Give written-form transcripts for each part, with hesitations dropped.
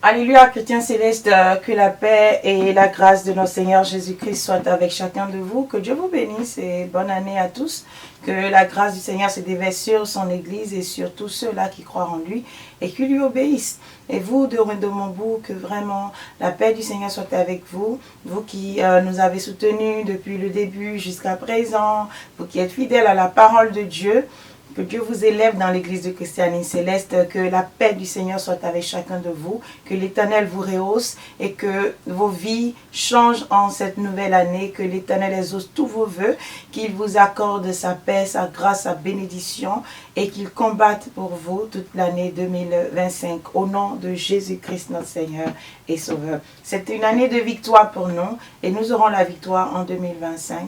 Alléluia, chrétiens célestes, que la paix et la grâce de notre Seigneur Jésus-Christ soient avec chacun de vous. Que Dieu vous bénisse et bonne année à tous. Que la grâce du Seigneur se déverse sur son Église et sur tous ceux-là qui croient en lui et qui lui obéissent. Et vous, de Wendomambou, que vraiment la paix du Seigneur soit avec vous. Vous qui nous avez soutenus depuis le début jusqu'à présent, vous qui êtes fidèles à la parole de Dieu. Que Dieu vous élève dans l'église de Christianisme Céleste, que la paix du Seigneur soit avec chacun de vous, que l'Éternel vous rehausse et que vos vies changent en cette nouvelle année, que l'Éternel exauce tous vos vœux, qu'il vous accorde sa paix, sa grâce, sa bénédiction et qu'il combatte pour vous toute l'année 2025 au nom de Jésus-Christ notre Seigneur et Sauveur. C'est une année de victoire pour nous et nous aurons la victoire en 2025.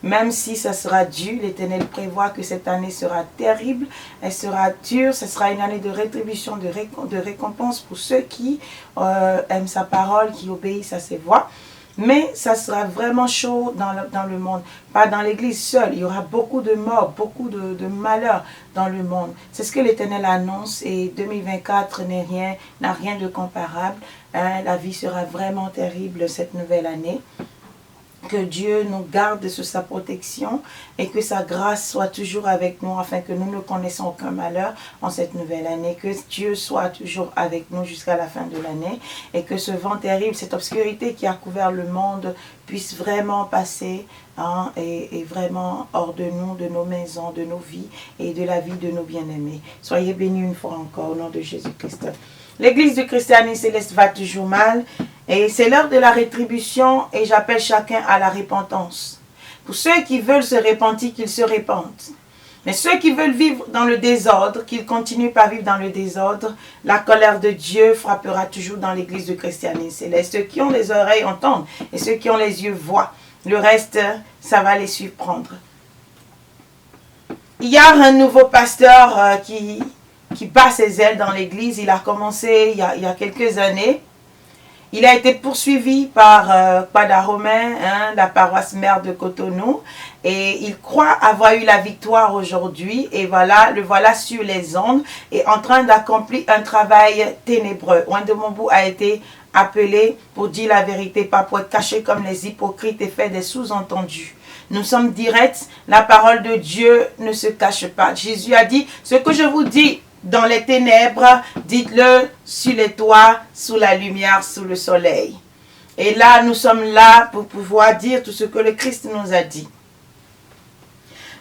Même si ça sera dur, l'Éternel prévoit que cette année sera terrible, elle sera dure, ce sera une année de rétribution, de récompense pour ceux qui aiment sa parole, qui obéissent à ses voies. Mais ça sera vraiment chaud dans le monde, pas dans l'église seule. Il y aura beaucoup de morts, beaucoup de malheurs dans le monde. C'est ce que l'Éternel annonce et 2024 n'a rien de comparable. La vie sera vraiment terrible cette nouvelle année. Que Dieu nous garde sous sa protection et que sa grâce soit toujours avec nous afin que nous ne connaissons aucun malheur en cette nouvelle année. Que Dieu soit toujours avec nous jusqu'à la fin de l'année et que ce vent terrible, cette obscurité qui a couvert le monde puisse vraiment passer et vraiment hors de nous, de nos maisons, de nos vies et de la vie de nos bien-aimés. Soyez bénis une fois encore au nom de Jésus-Christ. L'église du christianisme céleste va toujours mal et c'est l'heure de la rétribution et j'appelle chacun à la repentance. Pour ceux qui veulent se repentir, qu'ils se repentent. Mais ceux qui veulent vivre dans le désordre, qu'ils continuent pas à vivre dans le désordre, la colère de Dieu frappera toujours dans l'église du christianisme céleste. Ceux qui ont les oreilles entendent et ceux qui ont les yeux voient. Le reste, ça va les surprendre. Il y a un nouveau pasteur qui bat ses ailes dans l'église. Il a commencé il y a quelques années. Il a été poursuivi par Quadaromain, la paroisse mère de Cotonou. Et il croit avoir eu la victoire aujourd'hui. Et voilà, le voilà sur les ondes et en train d'accomplir un travail ténébreux. Wendomambou a été appelé pour dire la vérité, pas pour être caché comme les hypocrites et faire des sous-entendus. Nous sommes directs. La parole de Dieu ne se cache pas. Jésus a dit, ce que je vous dis, dans les ténèbres, dites-le sur les toits, sous la lumière, sous le soleil. Et là, nous sommes là pour pouvoir dire tout ce que le Christ nous a dit.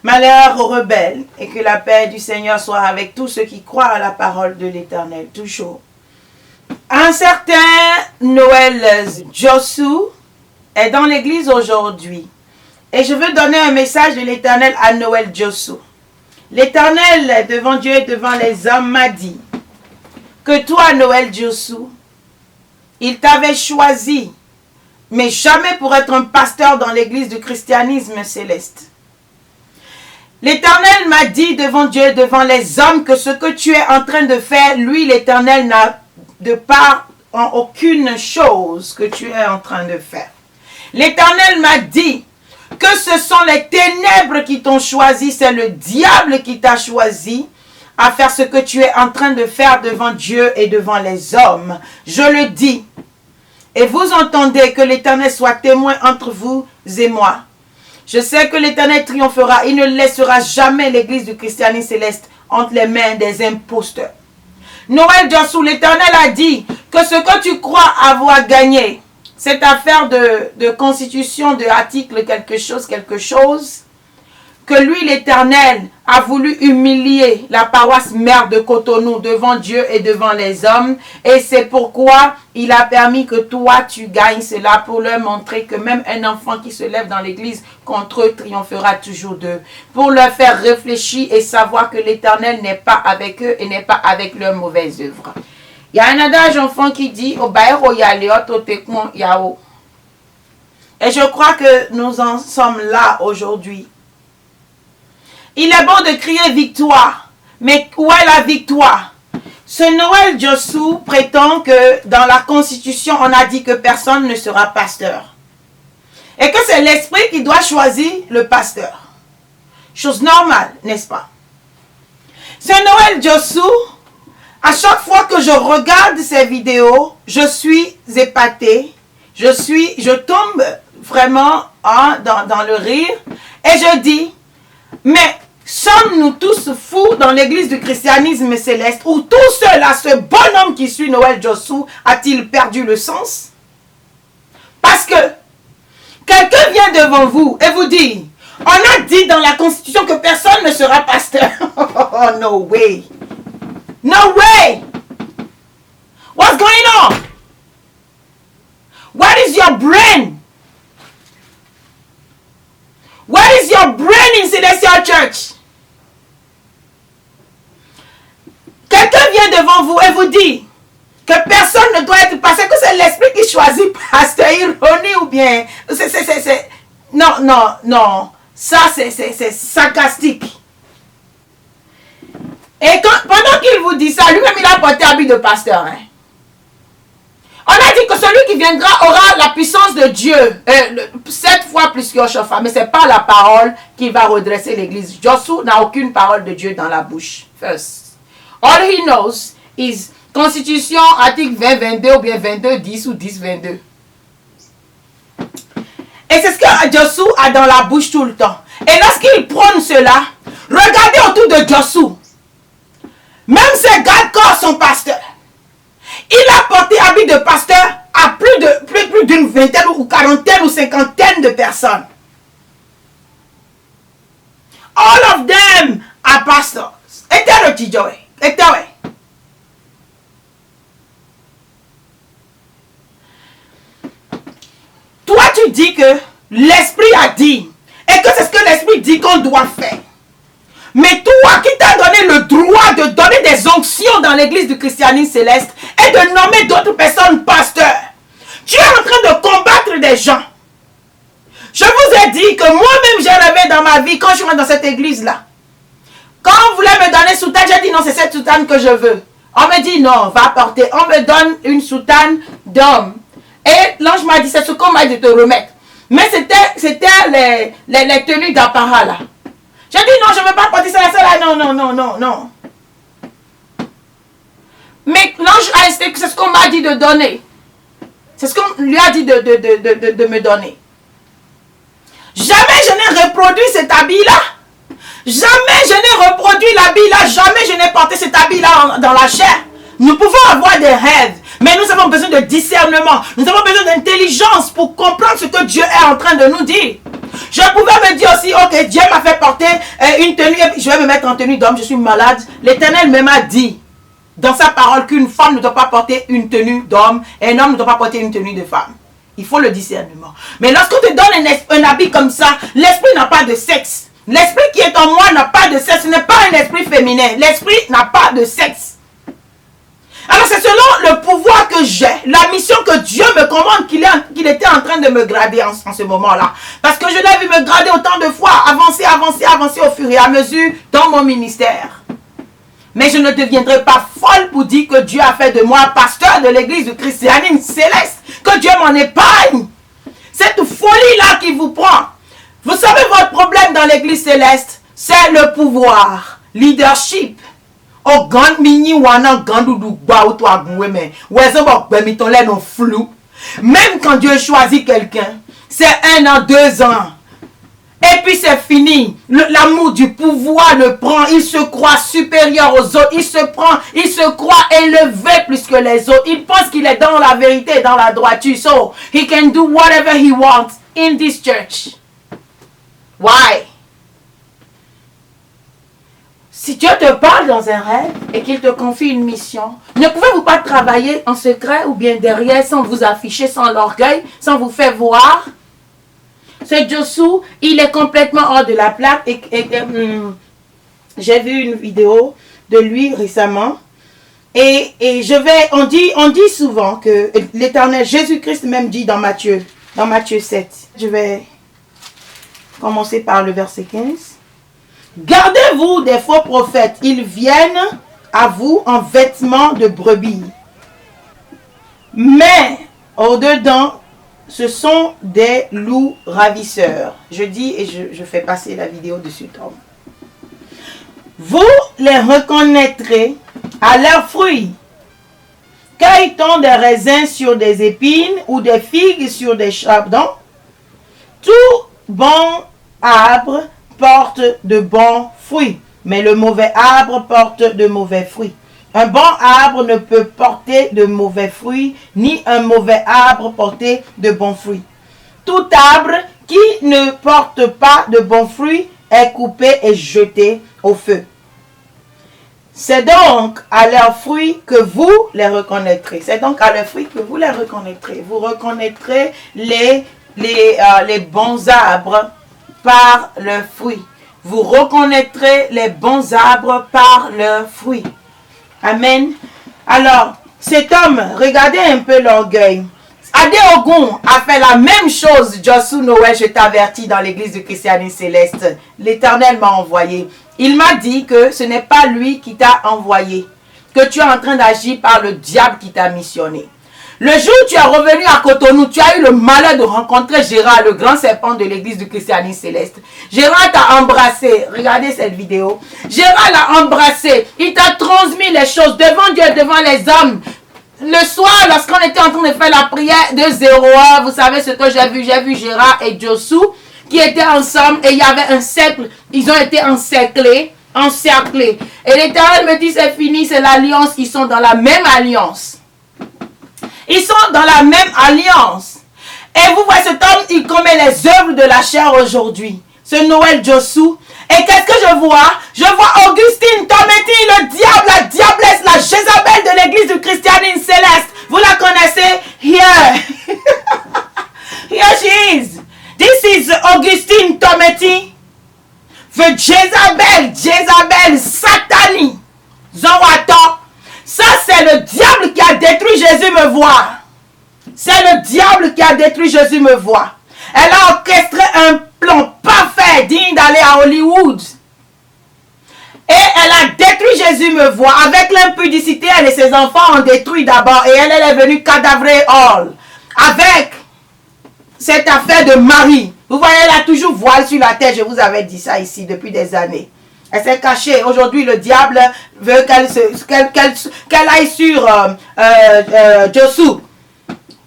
Malheur aux rebelles, et que la paix du Seigneur soit avec tous ceux qui croient à la parole de l'Éternel, toujours. Un certain Noël Josu est dans l'église aujourd'hui. Et je veux donner un message de l'Éternel à Noël Josu. L'Éternel, devant Dieu et devant les hommes, m'a dit que toi, Noël Josu, il t'avait choisi, mais jamais pour être un pasteur dans l'église du christianisme céleste. L'Éternel m'a dit devant Dieu et devant les hommes que ce que tu es en train de faire, lui, l'Éternel, n'a de part en aucune chose que tu es en train de faire. L'Éternel m'a dit que ce sont les ténèbres qui t'ont choisi, c'est le diable qui t'a choisi à faire ce que tu es en train de faire devant Dieu et devant les hommes. Je le dis. Et vous entendez que l'Éternel soit témoin entre vous et moi. Je sais que l'Éternel triomphera. Il ne laissera jamais l'église du christianisme céleste entre les mains des imposteurs. Noël Josu, l'Éternel a dit que ce que tu crois avoir gagné, cette affaire de constitution, de article quelque chose, que lui, l'Éternel, a voulu humilier la paroisse mère de Cotonou devant Dieu et devant les hommes. Et c'est pourquoi il a permis que toi, tu gagnes cela pour leur montrer que même un enfant qui se lève dans l'église contre eux triomphera toujours d'eux. Pour leur faire réfléchir et savoir que l'Éternel n'est pas avec eux et n'est pas avec leurs mauvaises œuvres. Il y a un adage enfant qui dit « Et je crois que nous en sommes là aujourd'hui. Il est bon de crier victoire, mais où est la victoire? Ce Noël Josu prétend que dans la Constitution, on a dit que personne ne sera pasteur. Et que c'est l'esprit qui doit choisir le pasteur. Chose normale, n'est-ce pas? Ce Noël Josu À chaque fois que je regarde ces vidéos, je suis épatée. Je tombe vraiment dans le rire. Et je dis, mais sommes-nous tous fous dans l'église du christianisme céleste où tout cela, ce bonhomme qui suit Noël Josu, a-t-il perdu le sens? Parce que quelqu'un vient devant vous et vous dit, on a dit dans la Constitution que personne ne sera pasteur. Oh, no way. No way. What's going on? What is your brain? What is your brain in Celestial Church? Quelqu'un vient devant vous et vous dit que personne ne doit être pasteur, que c'est l'esprit qui choisit pasteur, ironie ou bien... Non. Ça, c'est sarcastique. Et pendant qu'il vous dit ça, lui-même, il a porté habit de pasteur. Hein. On a dit que celui qui viendra aura la puissance de Dieu, 7 fois plus que Yoshaphat. Mais ce n'est pas la parole qui va redresser l'église. Josu n'a aucune parole de Dieu dans la bouche. First. All he knows is Constitution, article 20-22 ou bien 22-10 ou 10-22. Et c'est ce que Josu a dans la bouche tout le temps. Et lorsqu'il prône cela, regardez autour de Josu. Même ses gardes-corps sont pasteurs. Il a porté habit de pasteur à plus d'une vingtaine ou quarantaine ou cinquantaine de personnes. All of them are pastors. Toi, tu dis que l'Esprit a dit et que c'est ce que l'Esprit dit qu'on doit faire. Mais toi qui t'as donné le droit de donner des onctions dans l'église du christianisme céleste et de nommer d'autres personnes pasteurs, tu es en train de combattre des gens. Je vous ai dit que moi-même j'ai rêvé dans ma vie quand je suis dans cette église-là. Quand on voulait me donner soutane, j'ai dit non, c'est cette soutane que je veux. On me dit non, va porter. On me donne une soutane d'homme. Et l'ange m'a dit, c'est ce qu'on m'a dit de te remettre. Mais c'était les tenues d'apparat là. J'ai dit non, je ne veux pas porter ça là. Non. Mais l'ange a insisté que c'est ce qu'on m'a dit de donner. C'est ce qu'on lui a dit de me donner. Jamais je n'ai reproduit cet habit-là. Jamais je n'ai reproduit l'habit-là. Jamais je n'ai porté cet habit-là dans la chair. Nous pouvons avoir des rêves, mais nous avons besoin de discernement. Nous avons besoin d'intelligence pour comprendre ce que Dieu est en train de nous dire. Je pouvais me dire aussi, ok, Dieu m'a fait porter une tenue, je vais me mettre en tenue d'homme, je suis malade. L'Éternel même a dit dans sa parole qu'une femme ne doit pas porter une tenue d'homme et un homme ne doit pas porter une tenue de femme. Il faut le discernement. Mais lorsqu'on te donne un habit comme ça, l'esprit n'a pas de sexe. L'esprit qui est en moi n'a pas de sexe. Ce n'est pas un esprit féminin. L'esprit n'a pas de sexe. Alors c'est selon le pouvoir que j'ai, la mission que Dieu me commande qu'il était en train de me grader en ce moment-là. Parce que je l'ai vu me grader autant de fois, avancer au fur et à mesure dans mon ministère. Mais je ne deviendrai pas folle pour dire que Dieu a fait de moi pasteur de l'église du christianisme céleste. Que Dieu m'en épargne. Cette folie-là qui vous prend. Vous savez, votre problème dans l'église céleste, c'est le pouvoir, leadership. Oh, gan mini wana gandoudou ba ou toi mais flou. Même quand Dieu choisit quelqu'un, c'est 1 an, 2 ans. Et puis c'est fini. L'amour du pouvoir le prend. Il se croit supérieur aux autres. Il se croit élevé plus que les autres. Il pense qu'il est dans la vérité, dans la droiture. So, he can do whatever he wants in this church. Why? Si Dieu te parle dans un rêve et qu'il te confie une mission, ne pouvez-vous pas travailler en secret ou bien derrière sans vous afficher, sans l'orgueil, sans vous faire voir? Ce Josu, il est complètement hors de la plaque. J'ai vu une vidéo de lui récemment. Et on dit souvent que l'Éternel Jésus-Christ même dit dans Matthieu 7. Je vais commencer par le verset 15. Gardez-vous des faux prophètes. Ils viennent à vous en vêtements de brebis. Mais au-dedans, ce sont des loups ravisseurs. Je dis et je fais passer la vidéo dessus, Tom. Vous les reconnaîtrez à leurs fruits. Cueille-t-on des raisins sur des épines ou des figues sur des chardons? Tout bon arbre porte de bons fruits, mais le mauvais arbre porte de mauvais fruits. Un bon arbre ne peut porter de mauvais fruits, ni un mauvais arbre porter de bons fruits. Tout arbre qui ne porte pas de bons fruits est coupé et jeté au feu. C'est donc à leurs fruits que vous les reconnaîtrez. C'est donc à leurs fruits que vous les reconnaîtrez. Vous reconnaîtrez les bons arbres par leurs fruits. Vous reconnaîtrez les bons arbres par leurs fruits. Amen. Alors, cet homme, regardez un peu l'orgueil. Adéogun a fait la même chose. Joshua Noël, je t'avertis, dans l'église du christianisme céleste. L'Éternel m'a envoyé. Il m'a dit que ce n'est pas lui qui t'a envoyé, que tu es en train d'agir par le diable qui t'a missionné. Le jour où tu es revenu à Cotonou, tu as eu le malheur de rencontrer Gérard, le grand serpent de l'église du christianisme céleste. Gérard t'a embrassé. Regardez cette vidéo. Gérard l'a embrassé. Il t'a transmis les choses devant Dieu et devant les hommes. Le soir, lorsqu'on était en train de faire la prière de 01, vous savez ce que j'ai vu Gérard et Joshua qui étaient ensemble et il y avait un cercle. Ils ont été encerclés. Et l'Éternel me dit, c'est fini, c'est l'alliance. Ils sont dans la même alliance. Ils sont dans la même alliance. Et vous voyez, cet homme, il commet les œuvres de la chair aujourd'hui. Ce Noël Joshua. Et qu'est-ce que je vois? Je vois Augustine Tometi, le diable, la diablesse, la Jézabel de l'église du christianisme céleste. Vous la connaissez? Here. Here she is. This is Augustine Tometi. The Jézabel, Satani, Zawata. Ça, c'est le diable qui a détruit Jésus me voit. C'est le diable qui a détruit Jésus me voit. Elle a orchestré un plan parfait digne d'aller à Hollywood. Et elle a détruit Jésus me voit. Avec l'impudicité, elle et ses enfants ont détruit d'abord. Et elle est venue cadavrer all. Avec cette affaire de Marie. Vous voyez, elle a toujours voile sur la tête. Je vous avais dit ça ici depuis des années. Elle s'est cachée. Aujourd'hui, le diable veut qu'elle aille sur Joshua.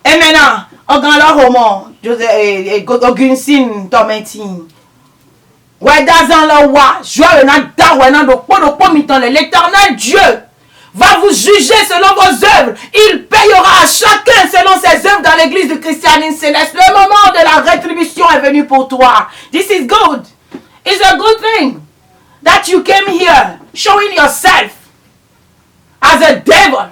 Et maintenant, au grand roman, Augustine Tometi. L'Éternel Dieu va vous juger selon vos œuvres. Il payera à chacun selon ses œuvres dans l'église du christianisme céleste. Le moment de la rétribution est venu pour toi. This is good. It's a good thing that you came here showing yourself as a devil.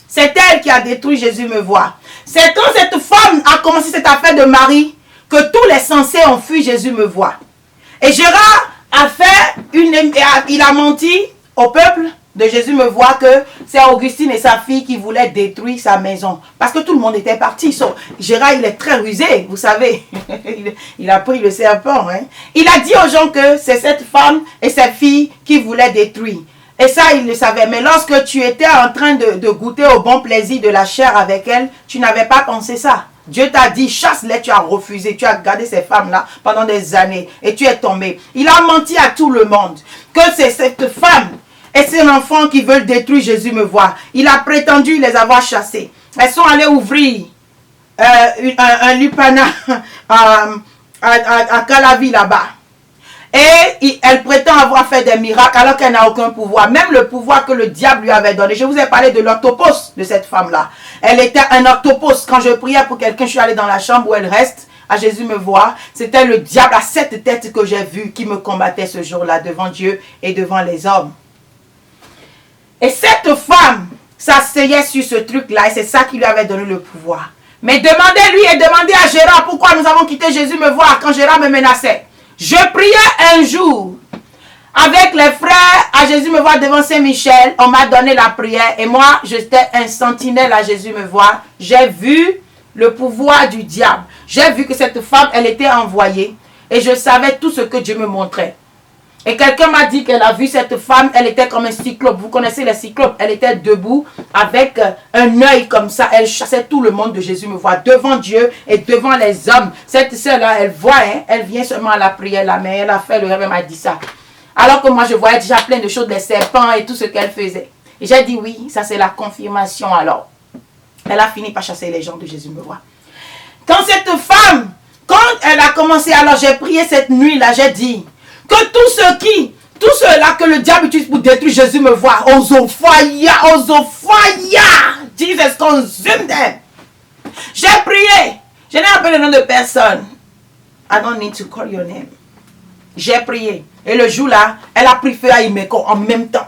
C'est elle qui a détruit Jésus me voit. C'est quand cette femme a commencé cette affaire de Marie que tous les censés ont fui Jésus me voit. Et Gérard a fait il a menti au peuple de Jésus me voit que c'est Augustine et sa fille qui voulaient détruire sa maison. Parce que tout le monde était parti. Gérard, il est très rusé, vous savez. il a pris le serpent. Hein. Il a dit aux gens que c'est cette femme et sa fille qui voulaient détruire. Et ça, il le savait. Mais lorsque tu étais en train de goûter au bon plaisir de la chair avec elle, tu n'avais pas pensé ça. Dieu t'a dit, chasse-les, tu as refusé. Tu as gardé ces femmes-là pendant des années et tu es tombé. Il a menti à tout le monde que c'est cette femme et ses enfants qui veulent détruire Jésus me voit. Il a prétendu les avoir chassés. Elles sont allées ouvrir un lupana à Calavi là-bas. Et elle prétend avoir fait des miracles alors qu'elle n'a aucun pouvoir. Même le pouvoir que le diable lui avait donné. Je vous ai parlé de l'octopus de cette femme-là. Elle était un octopus. Quand je priais pour quelqu'un, je suis allée dans la chambre où elle reste. À Jésus me voit. C'était le diable à 7 têtes que j'ai vu qui me combattait ce jour-là devant Dieu et devant les hommes. Et cette femme s'asseyait sur ce truc-là. Et c'est ça qui lui avait donné le pouvoir. Mais demandez-lui et demandez à Gérard pourquoi nous avons quitté Jésus me voir quand Gérard me menaçait. Je priais un jour avec les frères à Jésus me voit devant Saint-Michel. On m'a donné la prière et moi, j'étais un sentinelle à Jésus me voit. J'ai vu le pouvoir du diable. J'ai vu que cette femme, elle était envoyée et je savais tout ce que Dieu me montrait. Et quelqu'un m'a dit qu'elle a vu cette femme, elle était comme un cyclope. Vous connaissez les cyclopes? Elle était debout avec un œil comme ça. Elle chassait tout le monde de Jésus me voit devant Dieu et devant les hommes. Cette sœur-là, elle voit, hein, elle vient seulement à la prière là, mais elle a fait, le rêve m'a dit ça. Alors que moi, je voyais déjà plein de choses, les serpents et tout ce qu'elle faisait. Et j'ai dit oui, ça c'est la confirmation alors. Elle a fini par chasser les gens de Jésus me voit. Quand cette femme, quand elle a commencé, alors j'ai prié cette nuit-là, j'ai dit que tout ceux-là que le diable utilise pour détruire Jésus me voit. Ozofaya, Jesus consume them. J'ai prié. Je n'ai appelé le nom de personne. I don't need to call your name. J'ai prié. Et le jour-là, elle a pris feu à Imeko en même temps.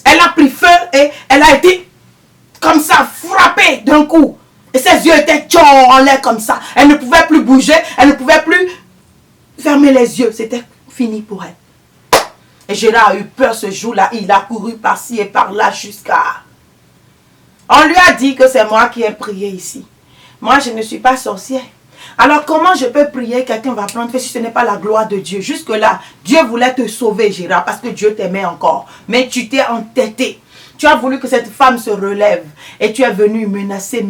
Elle a pris feu et elle a été comme ça, frappée d'un coup. Et ses yeux étaient en l'air comme ça. Elle ne pouvait plus bouger. Elle ne pouvait plus fermer les yeux. C'était fini pour elle. Et Gérard a eu peur ce jour-là. Il a couru par-ci et par-là jusqu'à... On lui a dit que c'est moi qui ai prié ici. Moi, je ne suis pas sorcière. Alors, comment je peux prier, quelqu'un va prendre feu si ce n'est pas la gloire de Dieu? Jusque-là, Dieu voulait te sauver, Gérard, parce que Dieu t'aimait encore. Mais tu t'es entêté. Tu as voulu que cette femme se relève. Et tu es venu menacer.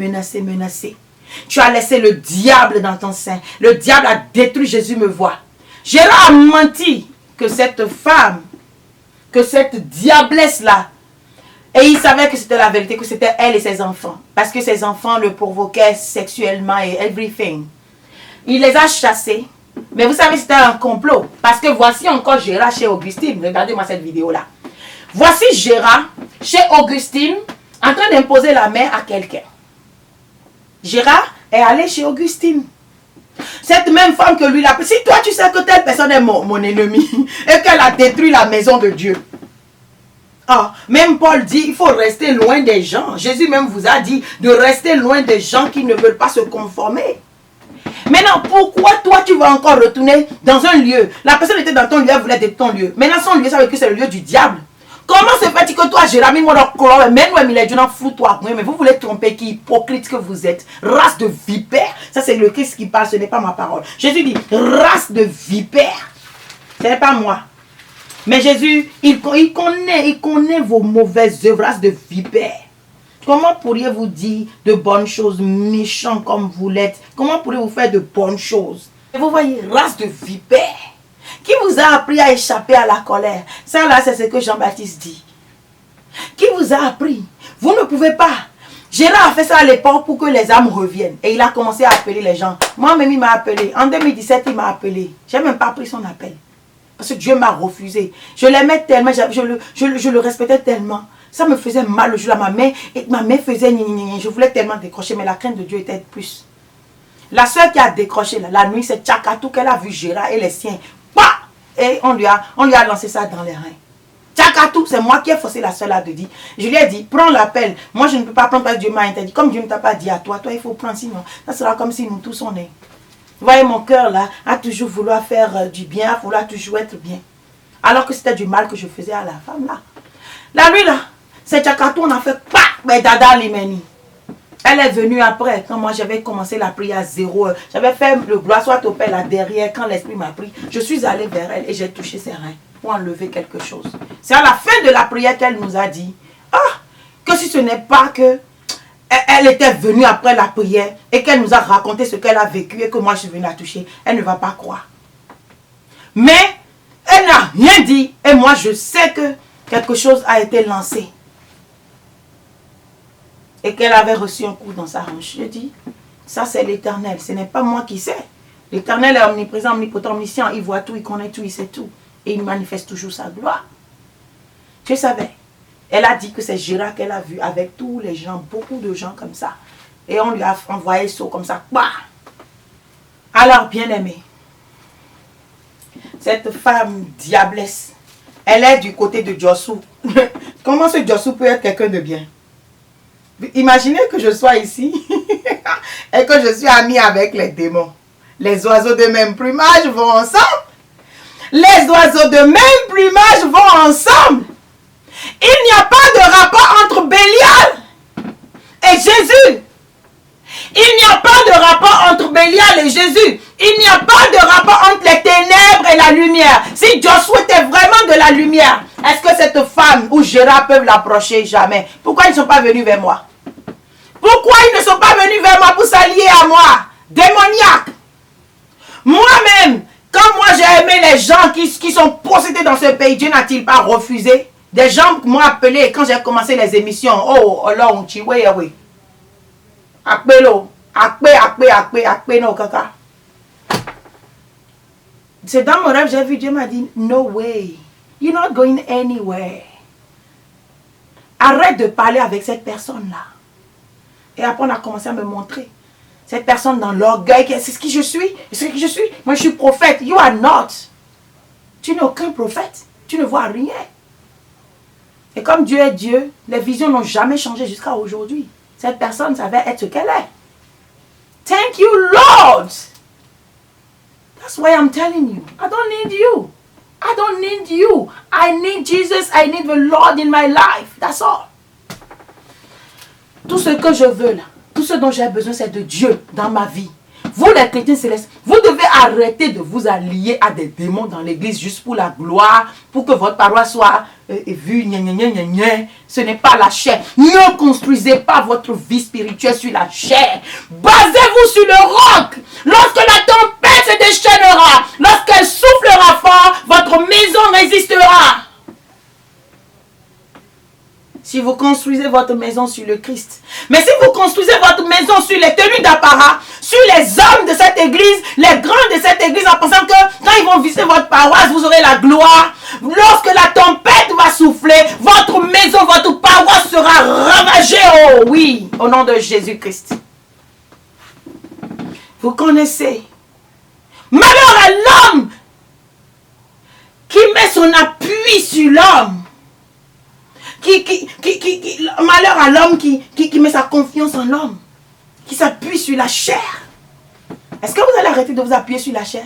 Tu as laissé le diable dans ton sein. Le diable a détruit Jésus me voit. Gérard a menti que cette femme, que cette diablesse-là, et il savait que c'était la vérité, que c'était elle et ses enfants. Parce que ses enfants le provoquaient sexuellement et everything. Il les a chassés. Mais vous savez, c'était un complot. Parce que voici encore Gérard chez Augustine. Regardez-moi cette vidéo-là. Voici Gérard chez Augustine en train d'imposer la main à quelqu'un. Gérard est allé chez Augustine. Cette même femme que lui l'a... Si toi tu sais que telle personne est mon ennemi et qu'elle a détruit la maison de Dieu. Ah, même Paul dit, il faut rester loin des gens. Jésus même vous a dit de rester loin des gens qui ne veulent pas se conformer. Maintenant, pourquoi toi tu vas encore retourner dans un lieu? La personne était dans ton lieu, elle voulait être ton lieu. Maintenant son lieu, ça veut dire que c'est le lieu du diable. Comment se fait-il que toi, Jérémie, mais vous voulez tromper qui hypocrite que vous êtes? Race de vipère. Ça, c'est le Christ qui parle, ce n'est pas ma parole. Jésus dit, race de vipère. Ce n'est pas moi. Mais Jésus, il connaît vos mauvaises œuvres, race de vipère. Comment pourriez-vous dire de bonnes choses, méchants comme vous l'êtes? Comment pourriez-vous faire de bonnes choses? Et vous voyez, race de vipère. Qui vous a appris à échapper à la colère? Ça là, c'est ce que Jean-Baptiste dit. Qui vous a appris? Vous ne pouvez pas. Gérard a fait ça à l'époque pour que les âmes reviennent. Et il a commencé à appeler les gens. Moi-même, il m'a appelé. En 2017, il m'a appelé. Je n'ai même pas pris son appel. Parce que Dieu m'a refusé. Je l'aimais tellement, je le respectais tellement. Ça me faisait mal le jour là. Ma main faisait ni. Je voulais tellement décrocher, mais la crainte de Dieu était plus. La soeur qui a décroché la nuit, c'est Tchakatou qu'elle a vu Gérard et les siens. Et on lui a lancé ça dans les reins. Tchakatou, c'est moi qui ai forcé la soeur là de dire. Je lui ai dit, prends l'appel. Moi, je ne peux pas prendre parce que Dieu m'a interdit. Comme Dieu ne t'a pas dit à toi, il faut prendre, sinon, ça sera comme si nous tous on est. Vous voyez, mon cœur là, a toujours vouloir faire du bien, a vouloir toujours être bien. Alors que c'était du mal que je faisais à la femme là. La nuit là, c'est Tchakatou, on a fait mais dada limeni. Elle est venue après, quand moi j'avais commencé la prière à 0 heure. J'avais fait le gloire soit au Père là derrière, quand l'Esprit m'a pris. Je suis allée vers elle et j'ai touché ses reins pour enlever quelque chose. C'est à la fin de la prière qu'elle nous a dit, que si ce n'est pas que elle était venue après la prière et qu'elle nous a raconté ce qu'elle a vécu et que moi je suis venue la toucher, elle ne va pas croire. Mais elle n'a rien dit et moi je sais que quelque chose a été lancé. Et qu'elle avait reçu un coup dans sa hanche. Je dis, ça c'est l'Éternel, ce n'est pas moi qui sais. L'Éternel est omniprésent, omnipotent, omniscient, il voit tout, il connaît tout, il sait tout. Et il manifeste toujours sa gloire. Je savais. Elle a dit que c'est Gérard qu'elle a vu avec tous les gens, beaucoup de gens comme ça. Et on lui a envoyé ça comme ça. Bah! Alors, bien aimé, cette femme diablesse, elle est du côté de Jossou. Comment ce Jossou peut être quelqu'un de bien? Imaginez que je sois ici et que je suis amie avec les démons. Les oiseaux de même plumage vont ensemble. Les oiseaux de même plumage vont ensemble. Il n'y a pas de rapport entre Bélial et Jésus. Il n'y a pas de rapport entre Bélial et Jésus. Il n'y a pas de rapport entre les ténèbres et la lumière. Si Joshua était vraiment de la lumière, est-ce que cette femme ou Gérard peuvent l'approcher? Jamais. Pourquoi ils ne sont pas venus vers moi? Pourquoi ils ne sont pas venus vers moi pour s'allier à moi? Démoniaque. Moi-même, quand moi j'ai aimé les gens qui sont possédés dans ce pays, Dieu n'a-t-il pas refusé? Des gens m'ont appelé quand j'ai commencé les émissions. Oh, alors, tu vois, oui. Appelez-le. Appelez, non, caca. C'est dans mon rêve, j'ai vu Dieu m'a dit, no way. You're not going anywhere. Arrête de parler avec cette personne-là. Et après, on a commencé à me montrer. Cette personne dans l'orgueil, c'est ce que je suis. C'est ce que je suis. Moi, je suis prophète. You are not. Tu n'es aucun prophète. Tu ne vois rien. Et comme Dieu est Dieu, les visions n'ont jamais changé jusqu'à aujourd'hui. Cette personne savait être ce qu'elle est. Thank you, Lord. That's why I'm telling you. I don't need you. I don't need you. I need Jesus. I need the Lord in my life. That's all. Tout ce que je veux là, tout ce dont j'ai besoin, c'est de Dieu dans ma vie. Vous, les chrétiens célestes, vous devez arrêter de vous allier à des démons dans l'église juste pour la gloire, pour que votre paroisse soit vue. Ce n'est pas la chair. Ne construisez pas votre vie spirituelle sur la chair. Basez-vous sur le roc. Lorsque la tempête se déchaînera, lorsqu'elle soufflera fort, votre maison résistera. Si vous construisez votre maison sur le Christ. Mais si vous construisez votre maison sur les tenues d'apparat, sur les hommes de cette église, les grands de cette église, en pensant que quand ils vont visiter votre paroisse, vous aurez la gloire. Lorsque la tempête va souffler, votre maison, votre paroisse sera ravagée. Oh oui, au nom de Jésus-Christ. Vous connaissez. Malheur à l'homme qui met son appui sur l'homme. Malheur à l'homme qui met sa confiance en l'homme, qui s'appuie sur la chair. Est-ce que vous allez arrêter de vous appuyer sur la chair?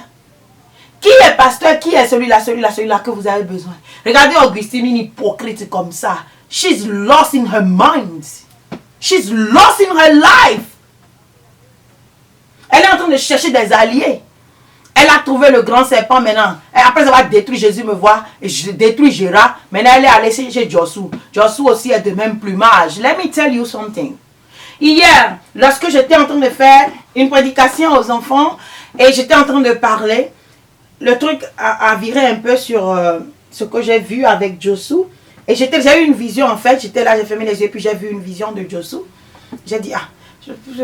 Qui est pasteur? Qui est celui-là que vous avez besoin? Regardez Augustine, une hypocrite comme ça. She's lost in her mind. She's lost in her life. Elle est en train de chercher des alliés. Elle a trouvé le grand serpent maintenant. Et après avoir détruit Jésus, me voit. Et je détruis Gérard. Maintenant, elle est allée chez Joshua. Joshua aussi est de même plumage. Let me tell you something. Hier, lorsque j'étais en train de faire une prédication aux enfants, et j'étais en train de parler, le truc a viré un peu sur ce que j'ai vu avec Joshua. Et j'ai eu une vision en fait. J'étais là, j'ai fermé les yeux, puis j'ai vu une vision de Joshua. J'ai dit,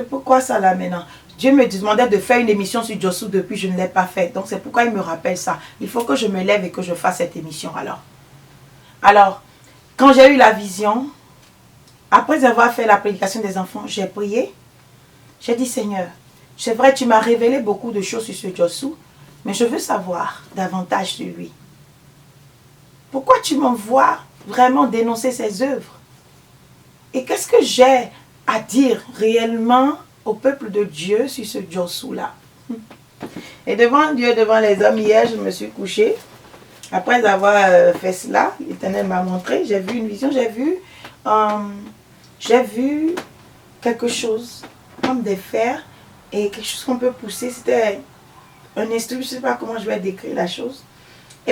pourquoi ça là maintenant? Dieu me demandait de faire une émission sur Joshua depuis, je ne l'ai pas fait. Donc c'est pourquoi il me rappelle ça. Il faut que je me lève et que je fasse cette émission alors. Quand j'ai eu la vision, après avoir fait la prédication des enfants, j'ai prié. J'ai dit, Seigneur, c'est vrai, tu m'as révélé beaucoup de choses sur ce Joshua, mais je veux savoir davantage sur lui. Pourquoi tu m'envoies vraiment dénoncer ses œuvres? Et qu'est-ce que j'ai à dire réellement au peuple de Dieu sur ce Joshua-là? Et devant Dieu, devant les hommes, hier, je me suis couchée. Après avoir fait cela, l'Éternel m'a montré, j'ai vu une vision, j'ai vu quelque chose comme des fers et quelque chose qu'on peut pousser. C'était un instrument, je ne sais pas comment je vais décrire la chose.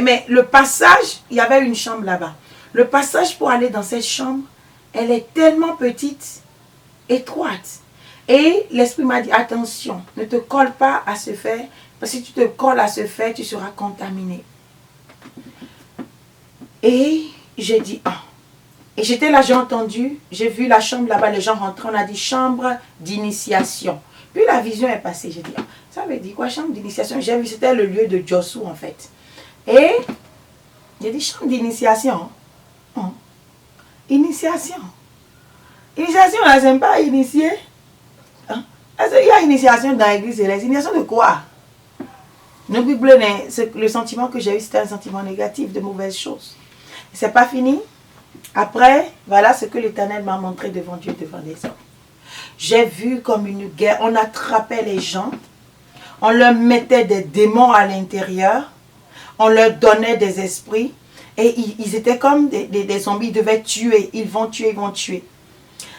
Mais le passage, il y avait une chambre là-bas. Le passage pour aller dans cette chambre, elle est tellement petite, étroite. Et l'esprit m'a dit, attention, ne te colle pas à ce fer, parce que si tu te colles à ce fer, tu seras contaminé. Et j'ai dit, ah. Et j'étais là, j'ai entendu, j'ai vu la chambre là-bas, les gens rentraient, on a dit chambre d'initiation. Puis la vision est passée, j'ai dit, ah, ça veut dire quoi, chambre d'initiation? J'ai vu, c'était le lieu de Joshua en fait. Et j'ai dit, chambre d'initiation. Initiation. Initiation, là, j'aime pas initier. Est-ce qu'il y a initiation dans l'église céleste? Initiation de quoi? Le sentiment que j'ai eu, c'était un sentiment négatif, de mauvaises choses. C'est pas fini. Après, voilà ce que l'Éternel m'a montré devant Dieu, devant les hommes. J'ai vu comme une guerre. On attrapait les gens. On leur mettait des démons à l'intérieur. On leur donnait des esprits. Et ils étaient comme des zombies. Ils devaient tuer. Ils vont tuer, ils vont tuer.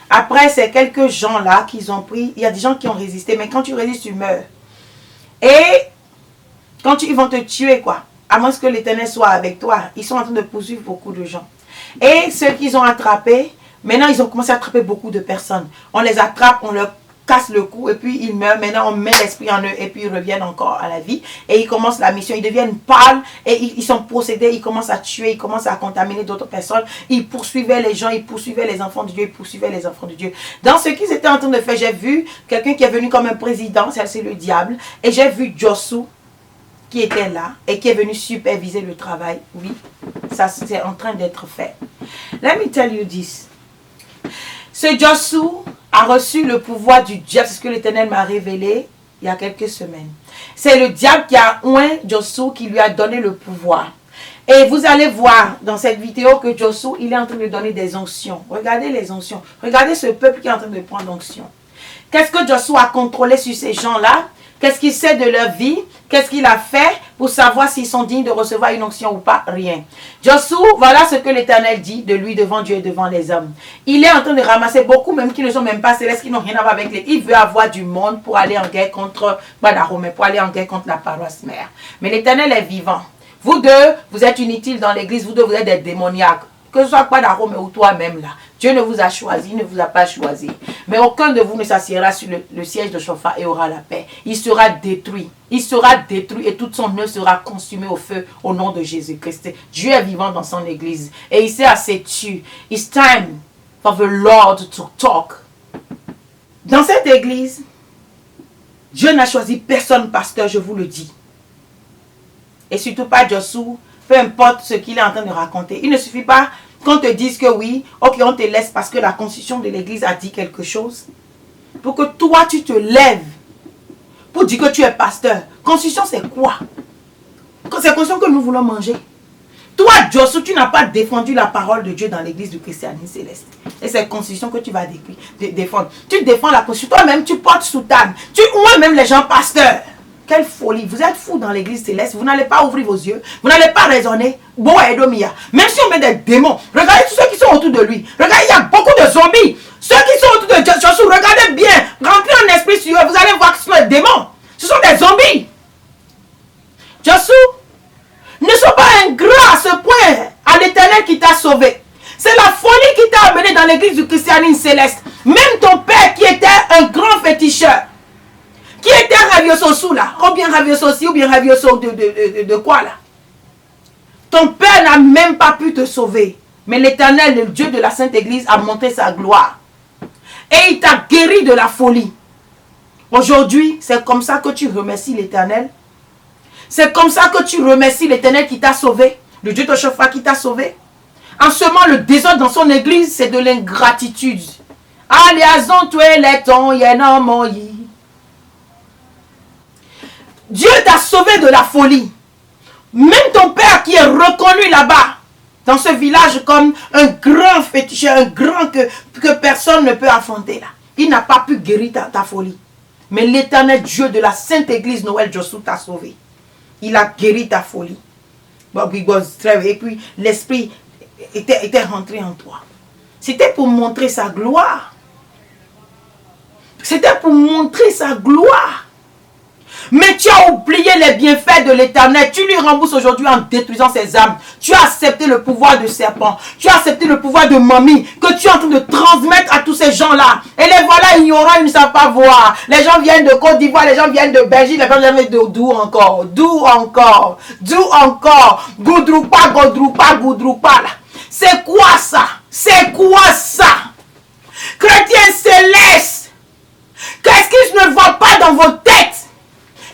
Après, c'est quelques gens-là qu'ils ont pris. Il y a des gens qui ont résisté. Mais quand tu résistes, tu meurs. Et quand ils vont te tuer, quoi. À moins que l'Éternel soit avec toi. Ils sont en train de poursuivre beaucoup de gens. Et ceux qu'ils ont attrapés, maintenant ils ont commencé à attraper beaucoup de personnes. On les attrape, on leur cassent le cou et puis ils meurent. Maintenant, on met l'esprit en eux et puis ils reviennent encore à la vie. Et ils commencent la mission. Ils deviennent pâles et ils sont possédés. Ils commencent à tuer, ils commencent à contaminer d'autres personnes. Ils poursuivaient les gens, ils poursuivaient les enfants de Dieu, ils poursuivaient les enfants de Dieu. Dans ce qu'ils étaient en train de faire, j'ai vu quelqu'un qui est venu comme un président, c'est le diable. Et j'ai vu Joshua qui était là et qui est venu superviser le travail. Oui, ça c'est en train d'être fait. Let me tell you this. Ce Joshua a reçu le pouvoir du diable, c'est ce que l'Éternel m'a révélé il y a quelques semaines. C'est le diable qui a oint Joshua, qui lui a donné le pouvoir. Et vous allez voir dans cette vidéo que Joshua, il est en train de donner des onctions. Regardez les onctions. Regardez ce peuple qui est en train de prendre onction. Qu'est-ce que Joshua a contrôlé sur ces gens-là? Qu'est-ce qu'il sait de leur vie? Qu'est-ce qu'il a fait pour savoir s'ils sont dignes de recevoir une onction ou pas? Rien. Joshua, voilà ce que l'Éternel dit de lui devant Dieu et devant les hommes. Il est en train de ramasser beaucoup, même qui ne sont même pas célestes, qui n'ont rien à voir avec les... Il veut avoir du monde pour aller en guerre contre Badaromé, pour aller en guerre contre la paroisse mère. Mais l'Éternel est vivant. Vous deux, vous êtes inutiles dans l'église, vous deux, vous êtes des démoniaques. Que ce soit Badaromé ou toi-même là. Dieu ne vous a choisi, il ne vous a pas choisi. Mais aucun de vous ne s'assiera sur le siège de Shofar et aura la paix. Il sera détruit. Il sera détruit et toute son œuvre sera consumée au feu au nom de Jésus-Christ. Dieu est vivant dans son église. Et il s'est assez tué. It's time for the Lord to talk. Dans cette église, Dieu n'a choisi personne pasteur, je vous le dis. Et surtout pas Joshua, peu importe ce qu'il est en train de raconter. Il ne suffit pas qu'on te dise que oui, ok, on te laisse parce que la constitution de l'église a dit quelque chose. Pour que toi, tu te lèves pour dire que tu es pasteur. Constitution, c'est quoi? C'est la constitution que nous voulons manger. Toi, Joshua, tu n'as pas défendu la parole de Dieu dans l'église du christianisme céleste. Et c'est la constitution que tu vas défendre. Tu défends la constitution. Toi-même, tu portes soutane. Tu ouais même les gens pasteurs. Quelle folie. Vous êtes fous dans l'église céleste. Vous n'allez pas ouvrir vos yeux. Vous n'allez pas raisonner. Bon, Edomia. Même si on met des démons. Regardez tous ceux qui sont autour de lui. Regardez, il y a beaucoup de zombies. Ceux qui sont autour de Joshua, regardez bien. Rentrez en esprit sur eux. Vous allez voir que ce sont des démons. Ce sont des zombies. Joshua, ne sois pas ingrat à ce point à l'Éternel qui t'a sauvé. C'est la folie qui t'a amené dans l'église du christianisme céleste. Même ton père qui était un grand féticheur. Qui était Ravioso sous là? Ou bien Ravioso aussi, ou bien Ravioso de quoi là? Ton père n'a même pas pu te sauver. Mais l'Éternel, le Dieu de la Sainte Église, a montré sa gloire. Et il t'a guéri de la folie. Aujourd'hui, c'est comme ça que tu remercies l'Éternel. C'est comme ça que tu remercies l'Éternel qui t'a sauvé. Le Dieu de Shofar qui t'a sauvé. En semant le désordre dans son église, c'est de l'ingratitude. Aliazon tu es les ton yenamoyi. Dieu t'a sauvé de la folie. Même ton père qui est reconnu là-bas, dans ce village comme un grand féticheur, un grand que personne ne peut affronter là. Il n'a pas pu guérir ta folie. Mais l'Éternel Dieu de la Sainte Église Noël Joshua t'a sauvé. Il a guéri ta folie. Et puis l'Esprit était rentré en toi. C'était pour montrer sa gloire. C'était pour montrer sa gloire. Mais tu as oublié les bienfaits de l'Éternel. Tu lui rembourses aujourd'hui en détruisant ses âmes. Tu as accepté le pouvoir de serpent. Tu as accepté le pouvoir de mamie que tu es en train de transmettre à tous ces gens-là. Et les voilà ignorants, ils ne savent pas voir. Les gens viennent de Côte d'Ivoire, les gens viennent de Belgique, les gens viennent d'où encore? D'où encore? D'où encore? Goudroupa, Goudroupa, Goudroupa. C'est quoi ça? C'est quoi ça? Chrétiens célestes, qu'est-ce qui ne va pas dans vos têtes?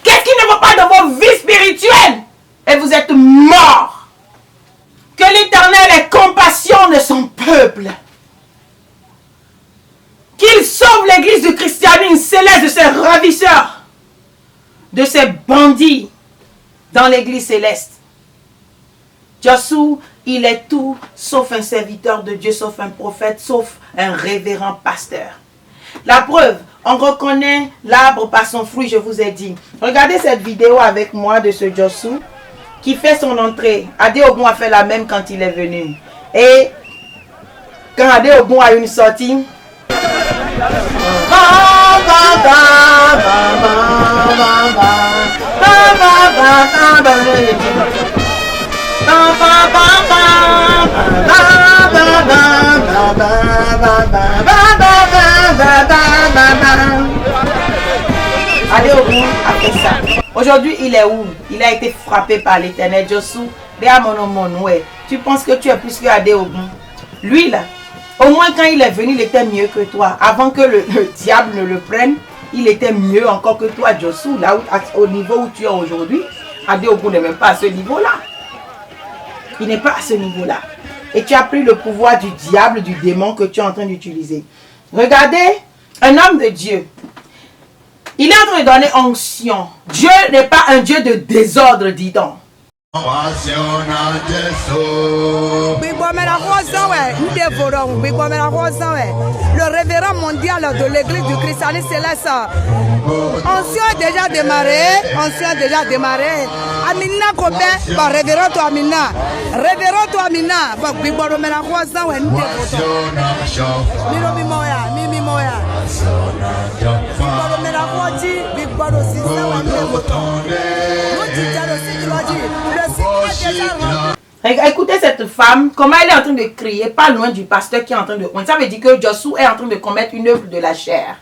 Qu'est-ce qui ne va pas dans vos vies spirituelles? Et vous êtes morts. Que l'Éternel ait compassion de son peuple. Qu'il sauve l'église du christianisme céleste de ses ravisseurs, de ses bandits dans l'église céleste. Joshua, il est tout sauf un serviteur de Dieu, sauf un prophète, sauf un révérend pasteur. La preuve, on reconnaît l'arbre par son fruit, je vous ai dit. Regardez cette vidéo avec moi de ce Joshua qui fait son entrée. Adéogun a fait la même quand il est venu. Et quand Adéogun a une sortie, fait ça. Aujourd'hui, il est où? Il a été frappé par l'Éternel. Joshua, ouais. Tu penses que tu es plus que Adéogun? Lui là, au moins quand il est venu, il était mieux que toi. Avant que le diable ne le prenne, il était mieux encore que toi, Joshua. Là au niveau où tu es aujourd'hui, Adéogun n'est même pas à ce niveau-là. Il n'est pas à ce niveau-là. Et tu as pris le pouvoir du diable, du démon que tu es en train d'utiliser. Regardez, un homme de Dieu. Il est en train de donner onction. Dieu n'est pas un Dieu de désordre, dit-on. Le révérend mondial de l'église du christianisme céleste. Ancien déjà démarré. Amina Kobe, révérend toi Amina. Révérend toi Amina. Écoutez cette femme, comment elle est en train de crier, pas loin du pasteur qui est en train de... Ça veut dire que Joshua est en train de commettre une œuvre de la chair.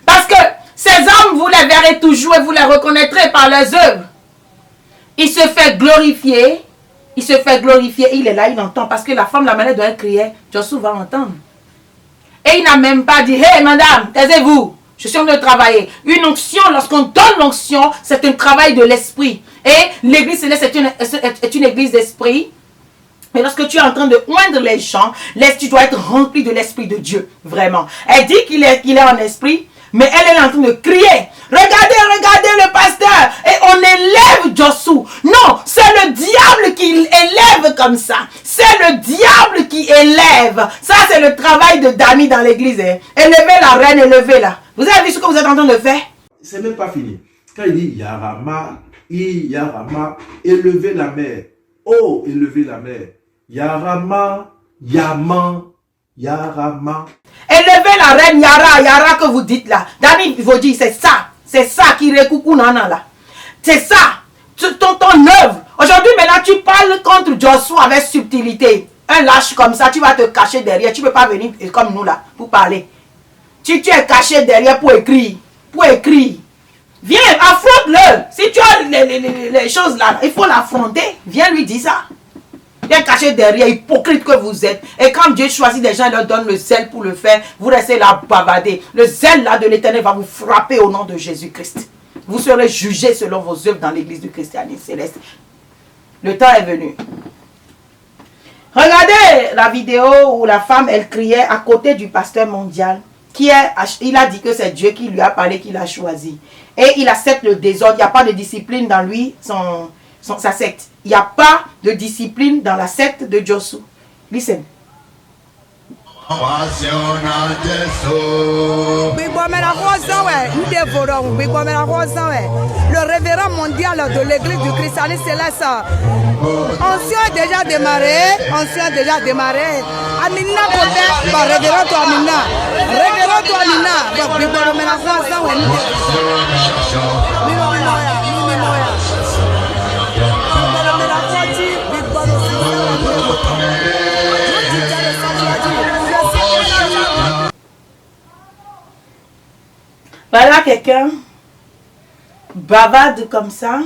Parce que ces hommes, vous les verrez toujours et vous les reconnaîtrez par leurs œuvres. Il se fait glorifier, il est là, il entend. Parce que la femme, la manière dont elle criait, Joshua va entendre. Et il n'a même pas dit, hey madame, taisez-vous, je suis en train de travailler. Une onction, lorsqu'on donne l'onction, c'est un travail de l'esprit. Et l'église céleste est une église d'esprit. Mais lorsque tu es en train de oindre les gens, tu dois être rempli de l'esprit de Dieu, vraiment. Elle dit qu'il est en esprit, mais elle est en train de crier. Regardez le pasteur. Et on élève Joshua. Non, c'est le diable qui élève comme ça. C'est le diable qui élève. Ça, c'est le travail de Dami dans l'église. Hein. Élevez la reine, élevez-la. Vous avez vu ce que vous êtes en train de faire? C'est même pas fini. Quand il dit Yarama, Yarama, élevez la mer. Oh, élevez la mer. Yarama, Yaman, Yarama. Élevez la reine Yara que vous dites là. Dami, il faut dire, c'est ça qui recoucou nana là. C'est ça, ton œuvre. Aujourd'hui, maintenant, tu parles contre Joshua avec subtilité. Un lâche comme ça, tu vas te cacher derrière. Tu ne peux pas venir comme nous là, pour parler. Tu es caché derrière pour écrire. Viens, affronte-le. Si tu as les choses là, il faut l'affronter. Viens lui dire ça. Viens caché derrière, hypocrite que vous êtes. Et quand Dieu choisit des gens, il leur donne le zèle pour le faire. Vous restez là bavader. Le zèle là de l'Éternel va vous frapper au nom de Jésus-Christ. Vous serez jugés selon vos œuvres dans l'église du christianisme céleste. Le temps est venu. Regardez la vidéo où la femme, elle criait à côté du pasteur mondial. Il a dit que c'est Dieu qui lui a parlé, qui l'a choisi. Et il accepte le désordre. Il n'y a pas de discipline dans lui, sa secte. Il n'y a pas de discipline dans la secte de Joshua. Listen. Le révérend mondial de l'église du christianisme céleste. Ancien déjà démarré. Amina Kobe, révérend toi Amina. Révérend toi Amina. Voilà quelqu'un bavarde comme ça,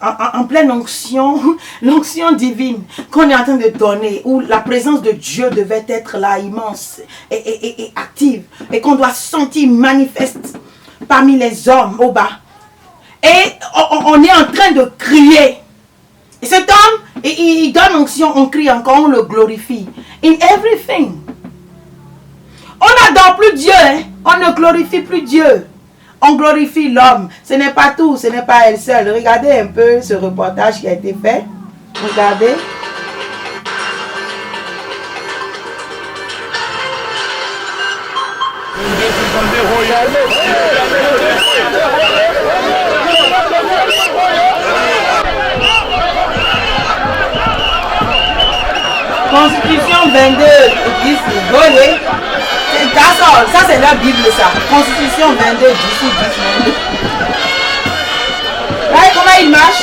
en pleine onction, l'onction divine qu'on est en train de donner, où la présence de Dieu devait être là, immense et active, et qu'on doit sentir manifeste parmi les hommes au bas. Et on est en train de crier. Et cet homme, il donne l'onction, on crie encore, on le glorifie. In everything. On n'adore plus Dieu, hein? On ne glorifie plus Dieu. On glorifie l'homme. Ce n'est pas tout, ce n'est pas elle seule. Regardez un peu ce reportage qui a été fait. Regardez. Constitution 22, 10, volé. Ça c'est la Bible ça. Constitution 22, 10 ou 10. Voyez comment il marche?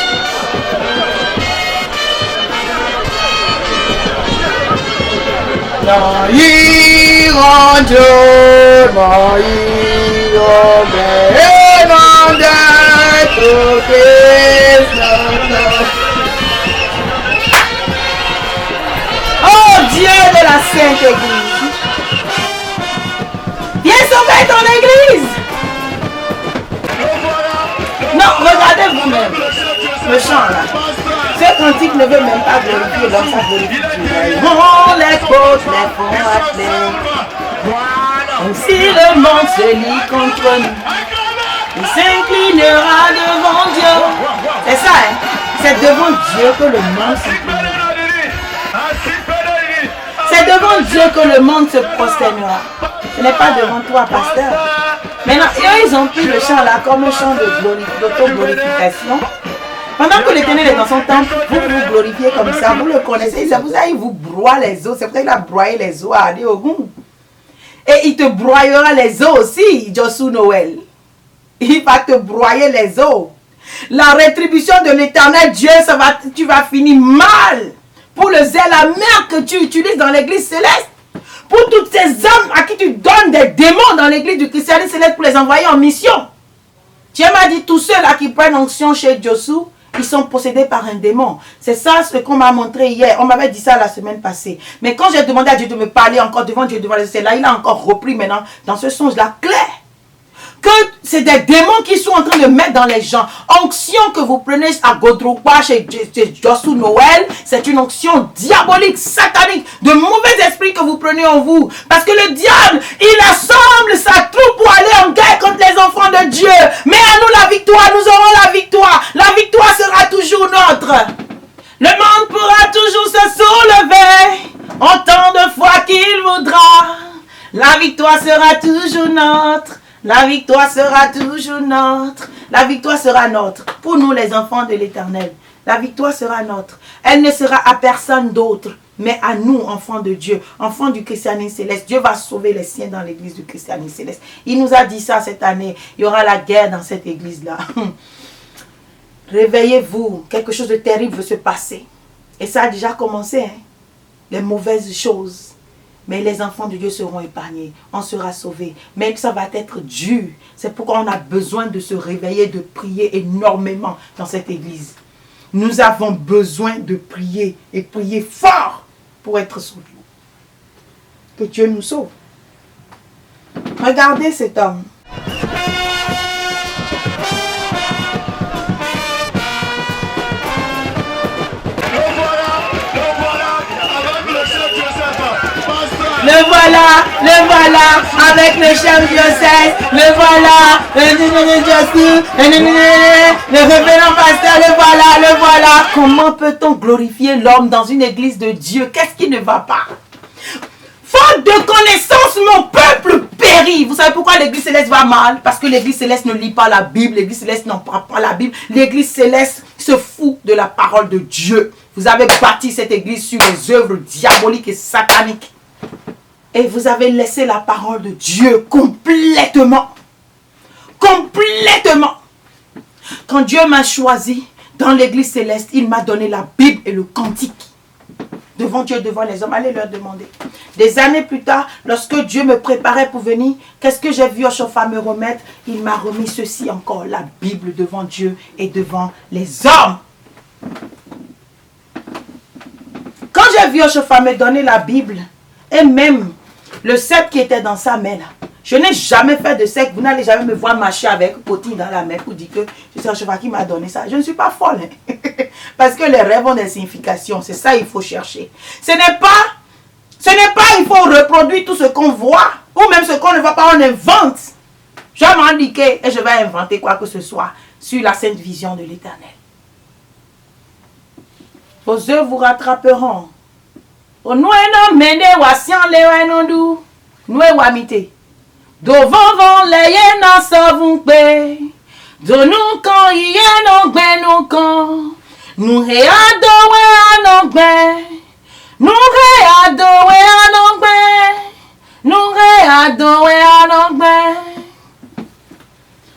wonderful Christ. Oh Dieu de la Sainte Église, viens sauver ton Église. Non, regardez vous-même le chant là. Ce cantique ne veut même pas glorifier l'homme, ça glorifie Dieu. On les côtes les font appeler. Comme si le monde se lie contre nous, il s'inclinera devant Dieu. C'est ça, hein? C'est devant Dieu que le monde s'inclinera. C'est devant Dieu que le monde se prosternera. Ce n'est pas devant toi, pasteur. Maintenant, eux, ils ont pris le chant là comme un chant d'auto-glorification. Pendant que l'Éternel est dans son temple, vous vous glorifiez comme ça, vous le connaissez. C'est pour ça qu'il vous broie les os. C'est pour ça qu'il a broyé les os à Adéogun. Et il te broyera les os aussi, Joshua Noël. Il va te broyer les os. La rétribution de l'Éternel Dieu, tu vas finir mal. Pour le zèle amer que tu utilises dans l'église céleste. Pour toutes ces âmes à qui tu donnes des démons dans l'église du christianisme céleste pour les envoyer en mission. Dieu m'a dit, tous ceux-là qui prennent onction chez Joshua, ils sont possédés par un démon. C'est ça ce qu'on m'a montré hier. On m'avait dit ça la semaine passée. Mais quand j'ai demandé à Dieu de me parler encore devant Dieu, devant les cieux, là, il a encore repris maintenant dans ce sens-là clair. Que c'est des démons qui sont en train de mettre dans les gens. Onction que vous prenez à Godroupa, chez Joshua Noël, c'est une onction diabolique, satanique, de mauvais esprits que vous prenez en vous. Parce que le diable, il assemble sa troupe pour aller en guerre contre les enfants de Dieu. Mais à nous la victoire, nous aurons la victoire. La victoire sera toujours notre. Le monde pourra toujours se soulever autant de fois qu'il voudra. La victoire sera toujours notre. La victoire sera toujours notre. La victoire sera notre. Pour nous les enfants de l'Éternel. La victoire sera notre. Elle ne sera à personne d'autre, mais à nous, enfants de Dieu, enfants du christianisme céleste. Dieu va sauver les siens dans l'église du christianisme céleste. Il nous a dit ça cette année. Il y aura la guerre dans cette église-là. Réveillez-vous. Quelque chose de terrible veut se passer. Et ça a déjà commencé. Hein? Les mauvaises choses. Mais les enfants de Dieu seront épargnés. On sera sauvés. Mais ça va être dur. C'est pourquoi on a besoin de se réveiller, de prier énormément dans cette église. Nous avons besoin de prier et prier fort pour être sauvés. Que Dieu nous sauve. Regardez cet homme. Le voilà, avec le chef Joseph, le voilà, le révérend pasteur, le voilà. Comment peut-on glorifier l'homme dans une église de Dieu? Qu'est-ce qui ne va pas? Faute de connaissance, mon peuple périt. Vous savez pourquoi l'église céleste va mal? Parce que l'église céleste ne lit pas la Bible, l'église céleste n'en prend pas la Bible, l'église céleste se fout de la parole de Dieu. Vous avez bâti cette église sur les œuvres diaboliques et sataniques. Et vous avez laissé la parole de Dieu complètement. Complètement. Quand Dieu m'a choisi dans l'église céleste, il m'a donné la Bible et le cantique. Devant Dieu, devant les hommes, allez leur demander. Des années plus tard, lorsque Dieu me préparait pour venir, qu'est-ce que j'ai vu Oshofa me remettre? Il m'a remis ceci encore, la Bible devant Dieu et devant les hommes. Quand j'ai vu Oshofa me donner la Bible, et même le sceptre qui était dans sa main là. Je n'ai jamais fait de secte. Vous n'allez jamais me voir marcher avec Potine dans la main pour dire que c'est un cheval qui m'a donné ça. Je ne suis pas folle. Hein? Parce que les rêves ont des significations. C'est ça qu'il faut chercher. Ce n'est pas il faut reproduire tout ce qu'on voit. Ou même ce qu'on ne voit pas, on invente. Je vais m'indiquer et je vais inventer quoi que ce soit sur la sainte vision de l'Éternel. Vos œuvres vous rattraperont. Nous avons mené wasian le wanondu, nous wamite. Devant les yena savon pe, de nous quand yena gben nous quand, nous réadowe anogben, nous réadowe anogben, nous réadowe anogben.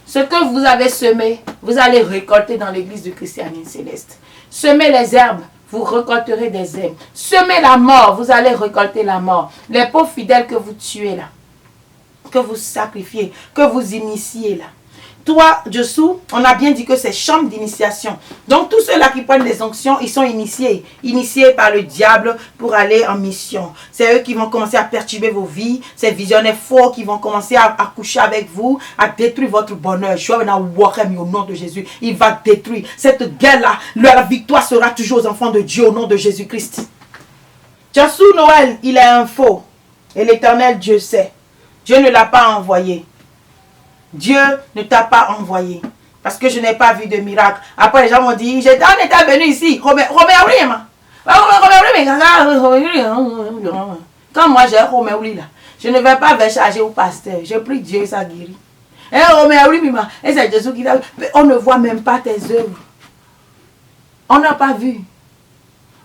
Ce que vous avez semé, vous allez récolter dans l'église du christianisme céleste. Semez les herbes. Vous récolterez des herbes. Semez la mort, vous allez récolter la mort. Les pauvres fidèles que vous tuez là, que vous sacrifiez, que vous initiez là, toi, Joshua, on a bien dit que c'est chambre d'initiation. Donc, tous ceux-là qui prennent des onctions, ils sont initiés par le diable pour aller en mission. C'est eux qui vont commencer à perturber vos vies. Ces visionnaires forts qui vont commencer à coucher avec vous, à détruire votre bonheur. Je vais au nom de Jésus. Il va détruire. Cette guerre-là, la victoire sera toujours aux enfants de Dieu au nom de Jésus-Christ. Joshua Noël, il est un faux. Et l'Éternel Dieu sait. Dieu ne l'a pas envoyé. Dieu ne t'a pas envoyé. Parce que je n'ai pas vu de miracle. Après, les gens m'ont dit, j'étais en état venu ici. Quand moi j'ai Roméouli là, je ne vais pas charger au pasteur. Je prie Dieu, ça guérit. Et c'est Jésus qui l'a. On ne voit même pas tes œuvres. On n'a pas vu.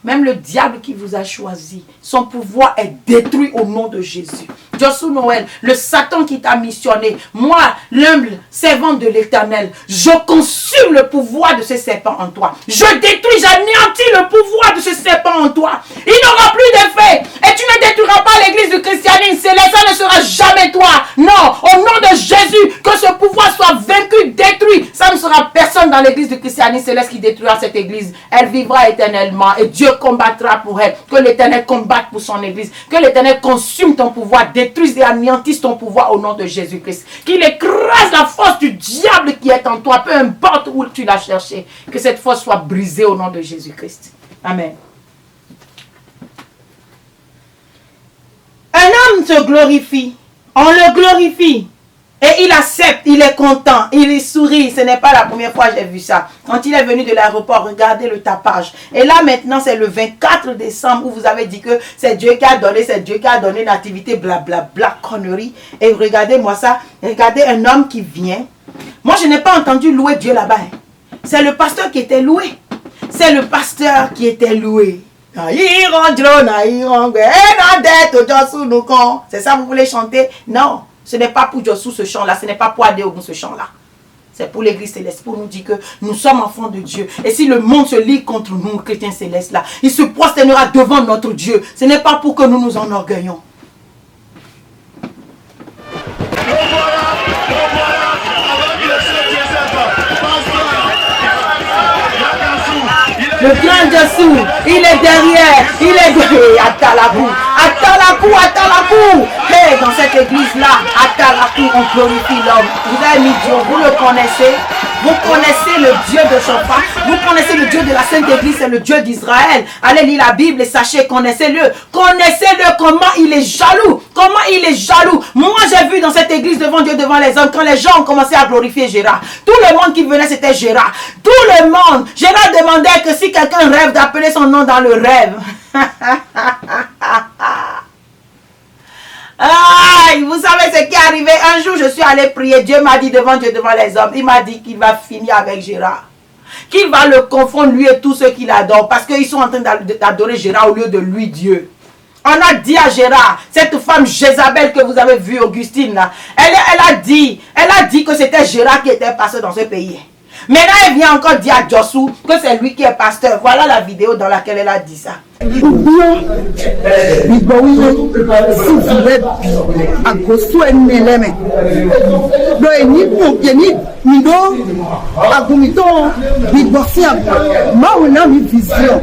Même le diable qui vous a choisi, son pouvoir est détruit au nom de Jésus. Joshua Noël, le Satan qui t'a missionné, moi, l'humble servant de l'Éternel, je consume le pouvoir de ce serpent en toi. Je détruis, j'anéantis le pouvoir de ce serpent en toi. Il n'aura plus d'effet. Et tu ne détruiras pas l'église du christianisme. Ça ne sera jamais toi. Non, au nom de Jésus, que ce pouvoir soit vaincu, détruit. Ça ne sera personne dans l'église du christianisme céleste qui détruira cette église. Elle vivra éternellement et Dieu combattra pour elle. Que l'Éternel combatte pour son église. Que l'Éternel consume ton pouvoir, détruise et anéantisse ton pouvoir au nom de Jésus-Christ. Qu'il écrase la force du diable qui est en toi, peu importe où tu l'as cherché. Que cette force soit brisée au nom de Jésus-Christ. Amen. Un homme se glorifie. On le glorifie. Et il accepte, il est content, il sourit. Ce n'est pas la première fois que j'ai vu ça. Quand il est venu de l'aéroport, regardez le tapage. Et là maintenant, c'est le 24 décembre où vous avez dit que c'est Dieu qui a donné, nativité, blablabla, connerie. Et regardez-moi ça, regardez un homme qui vient. Moi, je n'ai pas entendu louer Dieu là-bas. C'est le pasteur qui était loué. C'est le pasteur qui était loué. C'est ça, vous voulez chanter? Non. Ce n'est pas pour Joshua ce chant-là, ce n'est pas pour Adéogun ce chant-là. C'est pour l'église céleste, pour nous dire que nous sommes enfants de Dieu. Et si le monde se lie contre nous, chrétiens célestes là, il se prosternera devant notre Dieu. Ce n'est pas pour que nous nous enorgueillons. Le grand Joshua, il est derrière, il est derrière. Atalabou, Atalabou, Atalabou. Hey, dans cette église-là, Atalabou, on glorifie l'homme. Vous avez mis Dieu, vous le connaissez. Vous connaissez le Dieu de Shofar. Vous connaissez le Dieu de la Sainte Église, c'est le Dieu d'Israël. Allez lire la Bible et sachez, connaissez-le. Connaissez-le, comment il est jaloux. Comment il est jaloux. Moi, j'ai vu dans cette église devant Dieu, devant les hommes, quand les gens ont commencé à glorifier Gérard. Tout le monde qui venait, c'était Gérard. Tout le monde. Gérard demandait que si quelqu'un rêve d'appeler son nom dans le rêve. Aïe, vous savez ce qui est arrivé? Un jour, je suis allé prier. Dieu m'a dit devant Dieu, devant les hommes, il m'a dit qu'il va finir avec Gérard. Qu'il va le confondre, lui et tous ceux qui l'adorent. Parce qu'ils sont en train d'adorer Gérard au lieu de lui, Dieu. On a dit à Gérard, cette femme Jézabel que vous avez vue, Augustine, là, elle a dit que c'était Gérard qui était pasteur dans ce pays. Maintenant, elle vient encore dire à Joshua que c'est lui qui est pasteur. Voilà la vidéo dans laquelle elle a dit ça. Ou bien, si vous êtes à Gosso et Néleme, ni do agumito ni bosia ma una mi vision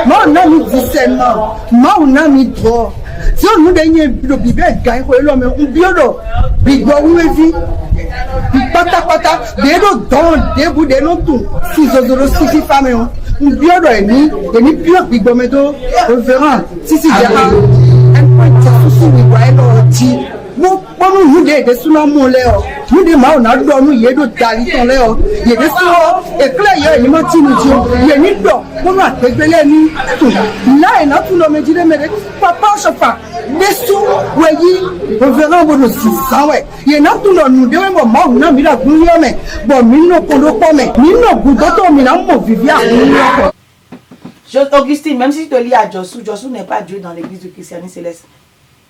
ma una mi discernement ma una mi droit si on nous donne le bible gagne ko lo me un biodo bi go wevi bi pata de do don de bu de no tu si zozoro si femme un biodo ni bio bi go me do reverend si jara un point sous we wa no ti mo nous de suna mo le o nous de ma na do nu ye do dari ton le o ye de so e kle ye ni mo ti ni ji ye ni do mo na tegbele ni na e na tu no me ji de me de papa sofa desu we yi reverend bo no si sa we ye na tu no nu de we mo ma na mi la gun yo me bo mi no ko lo po me mi no gun to mi na mo vivi a gun yo. Augustine, même si tu te lis à Joshua n'est pas Dieu dans l'église du christianisme céleste.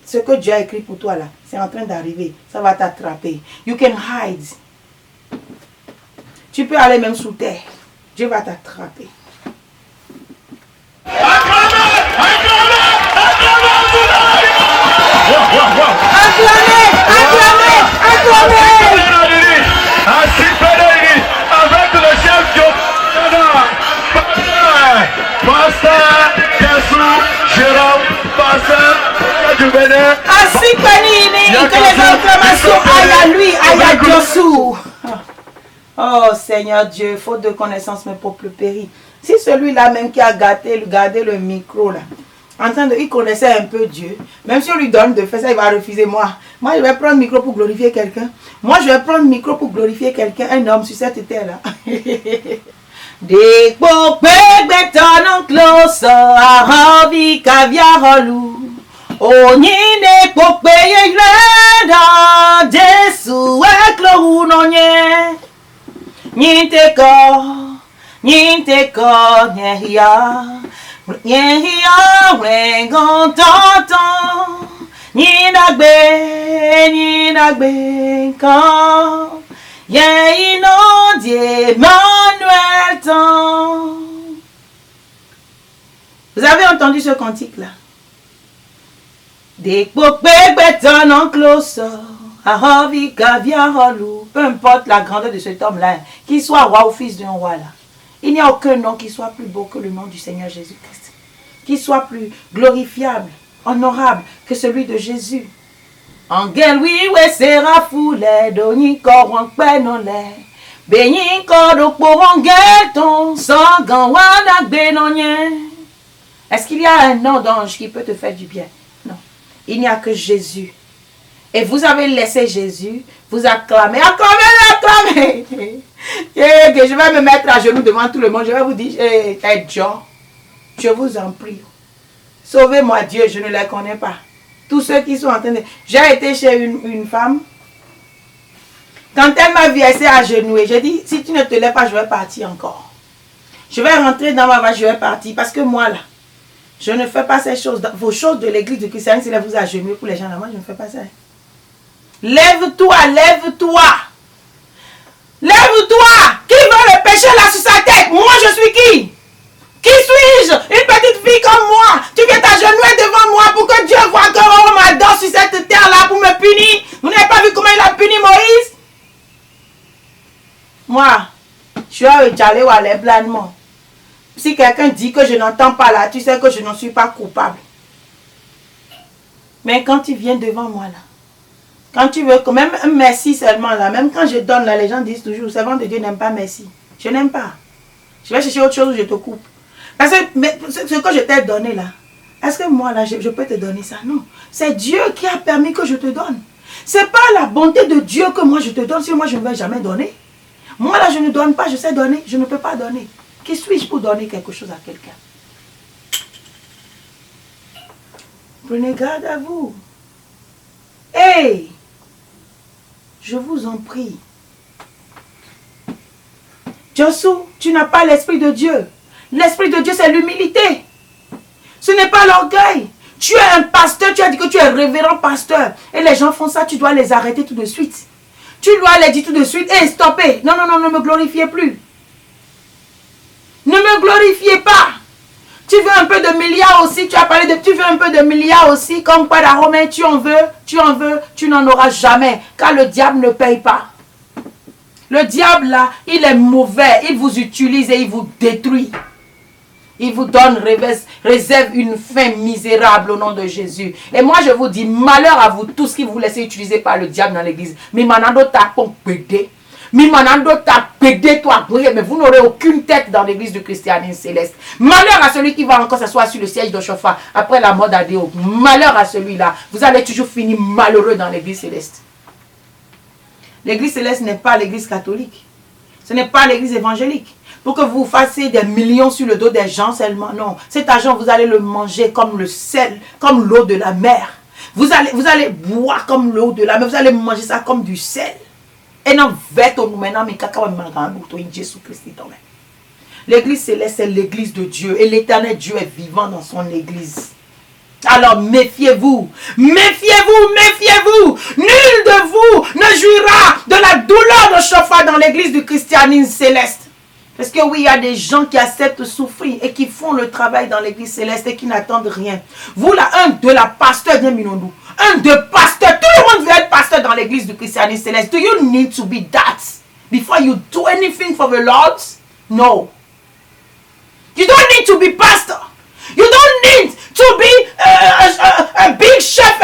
Ce que Dieu a écrit pour toi là, c'est en train d'arriver. Ça va t'attraper. You can hide. Tu peux aller même sous terre. Dieu va t'attraper. Acclamez! Ainsi que les acclamations aillent à lui, aillent à Diossou. Oh Seigneur Dieu, faute de connaissance, mes peuple périt. Si celui-là même qui a gardé le micro là, il connaissait un peu Dieu, même si on lui donne de faire ça, il va refuser. Moi je vais prendre le micro pour glorifier quelqu'un. Moi je vais prendre le micro pour glorifier quelqu'un, un homme sur cette terre là. Des popes en close à envie caviar loup. Oh ni des popes des sous éclou non ni te ko nyehia wengon tonton ni nagbe kan ye ino die Manuel ton. Vous avez entendu ce cantique là? Des popes béton en cloche. Peu importe la grandeur de cet homme-là, qu'il soit roi ou fils d'un roi là, il n'y a aucun nom qui soit plus beau que le nom du Seigneur Jésus-Christ, qui soit plus glorifiable, honorable que celui de Jésus. Angel oui ouais sera foulé doni koron penolé béni kodo pour angel ton sangan wana benonien. Est-ce qu'il y a un nom d'ange qui peut te faire du bien? Non, il n'y a que Jésus. Et vous avez laissé Jésus vous acclamer. Acclamez. Que je vais me mettre à genoux devant tout le monde. Je vais vous dire, John, je vous en prie. Sauvez-moi Dieu, je ne les connais pas. Tous ceux qui sont en train de... J'ai été chez une femme. Quand elle m'a versé à genoux, j'ai dit, si tu ne te lèves pas, je vais partir encore. Je vais rentrer dans ma voiture, je vais partir. Parce que moi là, je ne fais pas ces choses. Vos choses de l'église de christianisme, c'est là vous agenouiller pour les gens là. Moi, je ne fais pas ça. Lève-toi, lève-toi. Lève-toi. Qui veut le péché là sur sa tête? Moi, je suis qui? Qui suis-je? Une petite fille comme moi. Tu viens t'agenouiller devant moi pour que Dieu voit que on m'adore sur cette terre là pour me punir. Vous n'avez pas vu comment il a puni Moïse? Moi, je suis allé à les planement. Si quelqu'un dit que je n'entends pas là, tu sais que je n'en suis pas coupable. Mais quand tu viens devant moi là, quand tu veux, même un merci seulement là, même quand je donne là, les gens disent toujours, le servant de Dieu n'aime pas merci. Je n'aime pas. Je vais chercher autre chose où je te coupe. Parce que ce que je t'ai donné là, est-ce que moi là, je peux te donner ça? Non. C'est Dieu qui a permis que je te donne. C'est pas la bonté de Dieu que moi je te donne, sinon moi je ne vais jamais donner. Moi là, je ne donne pas, je sais donner, je ne peux pas donner. Qui suis-je pour donner quelque chose à quelqu'un? Prenez garde à vous. Hey! Je vous en prie. Diossou, tu n'as pas l'esprit de Dieu. L'esprit de Dieu, c'est l'humilité. Ce n'est pas l'orgueil. Tu es un pasteur, tu as dit que tu es révérend pasteur. Et les gens font ça, tu dois les arrêter tout de suite. Tu dois les dire tout de suite, hey, stoppez. Non, non, non, ne me glorifiez plus. Ne me glorifiez pas. Tu veux un peu de milliards aussi, tu as parlé de... Tu veux un peu de milliards aussi, comme quoi la Romain, tu en veux, tu n'en auras jamais. Car le diable ne paye pas. Le diable là, il est mauvais, il vous utilise et il vous détruit. Il vous donne, réserve une fin misérable au nom de Jésus. Et moi je vous dis, malheur à vous tous qui vous laissez utiliser par le diable dans l'église. Mais manando tapon pédé. Mais vous n'aurez aucune tête dans l'église du christianisme céleste. Malheur à celui qui va encore s'asseoir sur le siège de Chauffard après la mort d'Adéo. Malheur à celui-là. Vous allez toujours finir malheureux dans l'église céleste. L'église céleste n'est pas l'église catholique. Ce n'est pas l'église évangélique. Pour que vous fassiez des millions sur le dos des gens seulement. Non. Cet argent, vous allez le manger comme le sel, comme l'eau de la mer. Vous allez boire comme l'eau de la mer. Vous allez manger ça comme du sel. Et non, l'église céleste, c'est l'église de Dieu. Et l'éternel Dieu est vivant dans son église. Alors méfiez-vous, méfiez-vous, méfiez-vous. Nul de vous ne jouira de la douleur de chauffard dans l'église du christianisme céleste. Parce que oui, il y a des gens qui acceptent souffrir et qui font le travail dans l'église céleste et qui n'attendent rien. Vous là, un de la pasteur, un de pasteur, tout le monde veut être pasteur dans l'église du christianisme céleste. Do you need to be that before you do anything for the Lord? No. You don't need to be pastor. You don't need to be a big chef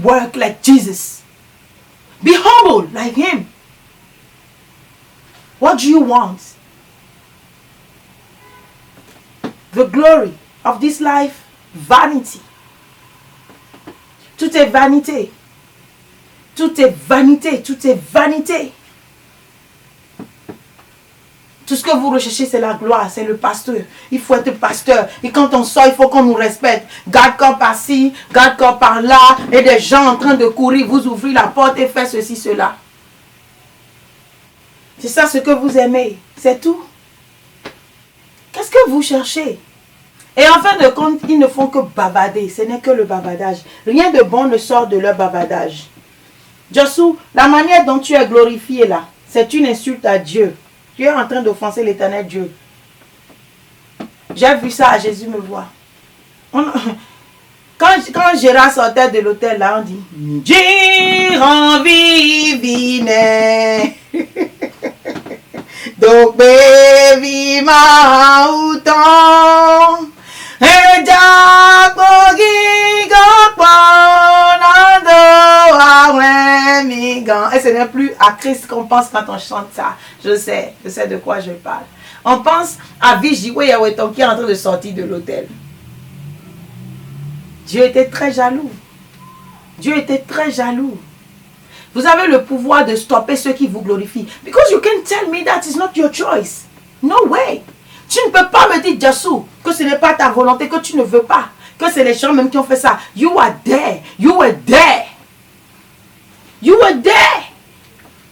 work like Jesus. Be humble like him. What do you want? The glory of this life, vanity. Tout est vanité. Tout est vanité. Tout est vanité. Tout ce que vous recherchez, c'est la gloire, c'est le pasteur. Il faut être pasteur. Et quand on sort, il faut qu'on nous respecte. Garde-corps par-ci, garde-corps par-là. Et des gens en train de courir, vous ouvrez la porte et faites ceci, cela. C'est ça ce que vous aimez. C'est tout. Qu'est-ce que vous cherchez? Et en fin de compte, ils ne font que bavarder. Ce n'est que le bavardage. Rien de bon ne sort de leur bavardage. Joshua, la manière dont tu es glorifié là, c'est une insulte à Dieu. Tu es en train d'offenser l'Éternel Dieu. J'ai vu ça à Jésus me voir. Quand Gérard sortait de l'hôtel là, on dit Jiran vivine donc baby ma outan et ce n'est plus à Christ qu'on pense quand on chante ça. Je sais de quoi je parle. On pense à Vijiwe Yaweton qui est en train de sortir de l'hôtel. Dieu était très jaloux. Dieu était très jaloux. Vous avez le pouvoir de stopper ceux qui vous glorifient. Because you can tell me that is not your choice. No way. Tu ne peux pas me dire, Jassou, que ce n'est pas ta volonté, que tu ne veux pas. Que c'est les gens même qui ont fait ça. You are there. You were there. You were there.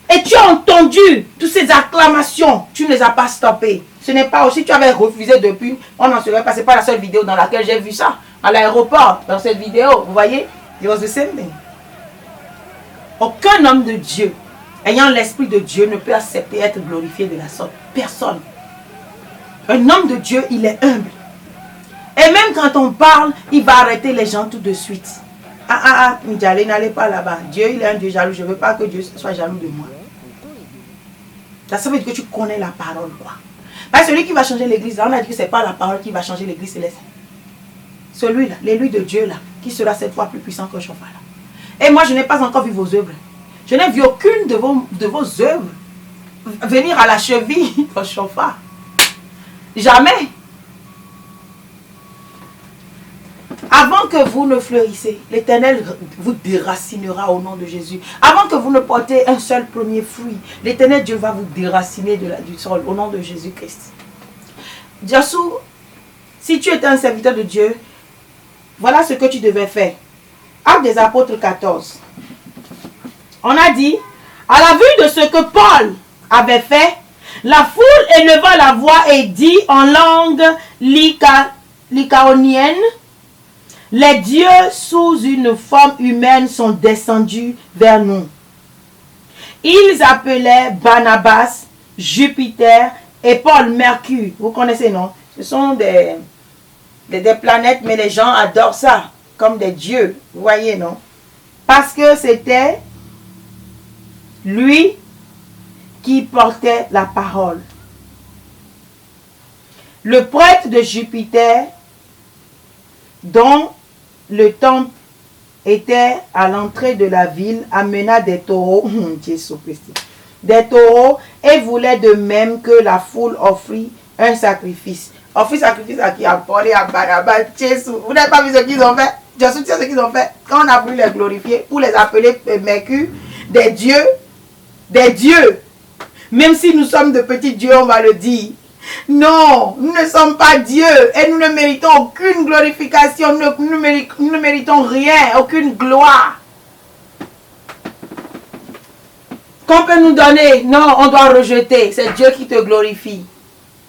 Et tu as entendu toutes ces acclamations. Tu ne les as pas stoppées. Ce n'est pas aussi, tu avais refusé depuis. On n'en serait pas. Ce n'est pas la seule vidéo dans laquelle j'ai vu ça. À l'aéroport, dans cette vidéo. Vous voyez? It was the same thing. Aucun homme de Dieu, ayant l'esprit de Dieu, ne peut accepter être glorifié de la sorte. Personne. Un homme de Dieu, il est humble. Et même quand on parle, il va arrêter les gens tout de suite. N'allez pas là-bas. Dieu, il est un Dieu jaloux. Je ne veux pas que Dieu soit jaloux de moi. Ça veut dire que tu connais la parole, quoi. Parce que celui qui va changer l'église, là, on a dit que ce n'est pas la parole qui va changer l'église céleste. Celui-là, l'élu de Dieu, là, qui sera cette fois plus puissant que Chauffard, là. Et moi, je n'ai pas encore vu vos œuvres. Je n'ai vu aucune de vos œuvres venir à la cheville au Chauffard. Jamais. Avant que vous ne fleurissez, l'Éternel vous déracinera au nom de Jésus. Avant que vous ne portez un seul premier fruit, l'Éternel Dieu va vous déraciner du sol au nom de Jésus-Christ. Jassou, si tu étais un serviteur de Dieu, voilà ce que tu devais faire. Actes des Apôtres 14. On a dit, à la vue de ce que Paul avait fait, la foule éleva la voix et dit en langue lycaonienne, les dieux sous une forme humaine sont descendus vers nous. Ils appelaient Barnabas, Jupiter et Paul Mercure. Vous connaissez, non? Ce sont des planètes, mais les gens adorent ça, comme des dieux. Vous voyez, non? Parce que c'était lui qui portait la parole. Le prêtre de Jupiter, dont le temple était à l'entrée de la ville, amena des taureaux, des taureaux, et voulait de même que la foule offrit un sacrifice. Offrit sacrifice à qui? À Paul et à Barnabas. Vous n'avez pas vu ce qu'ils ont fait? Je soutiens ce qu'ils ont fait. Quand on a voulu les glorifier, pour les appeler Mercure, des dieux, même si nous sommes de petits dieux, on va le dire. Non, nous ne sommes pas Dieu et nous ne méritons aucune glorification, nous ne méritons rien, aucune gloire. Qu'on peut nous donner, non, on doit rejeter. C'est Dieu qui te glorifie.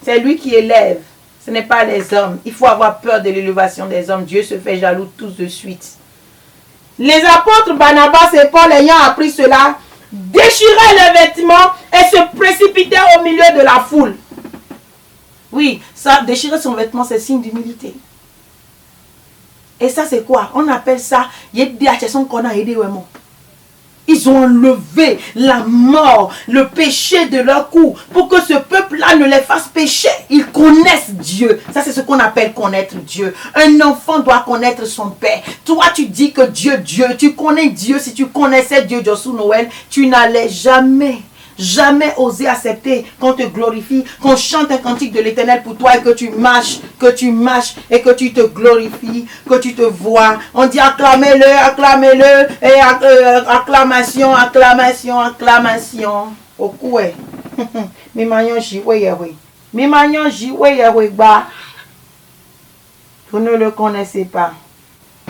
C'est lui qui élève, ce n'est pas les hommes. Il faut avoir peur de l'élévation des hommes. Dieu se fait jaloux tous de suite. Les apôtres Barnabas et Paul ayant appris cela, déchiraient leurs vêtements et se précipitaient au milieu de la foule. Oui, ça, déchirer son vêtement, c'est signe d'humilité. Et ça, c'est quoi? On appelle ça, qu'on a aidé vraiment. Ils ont enlevé la mort, le péché de leur cou, pour que ce peuple-là ne les fasse pécher. Ils connaissent Dieu. Ça, c'est ce qu'on appelle connaître Dieu. Un enfant doit connaître son père. Toi, tu dis que Dieu, tu connais Dieu. Si tu connaissais Dieu, Joshua Noël, tu n'allais jamais oser accepter qu'on te glorifie, qu'on chante un cantique de l'Éternel pour toi et que tu marches et que tu te glorifies, que tu te vois. On dit acclamez-le, acclamez-le, et acclamation, acclamation, acclamation. Au coué. Mimanyon jiwe yewe. Mimanyon jiwe yewe ba. Vous ne le connaissez pas.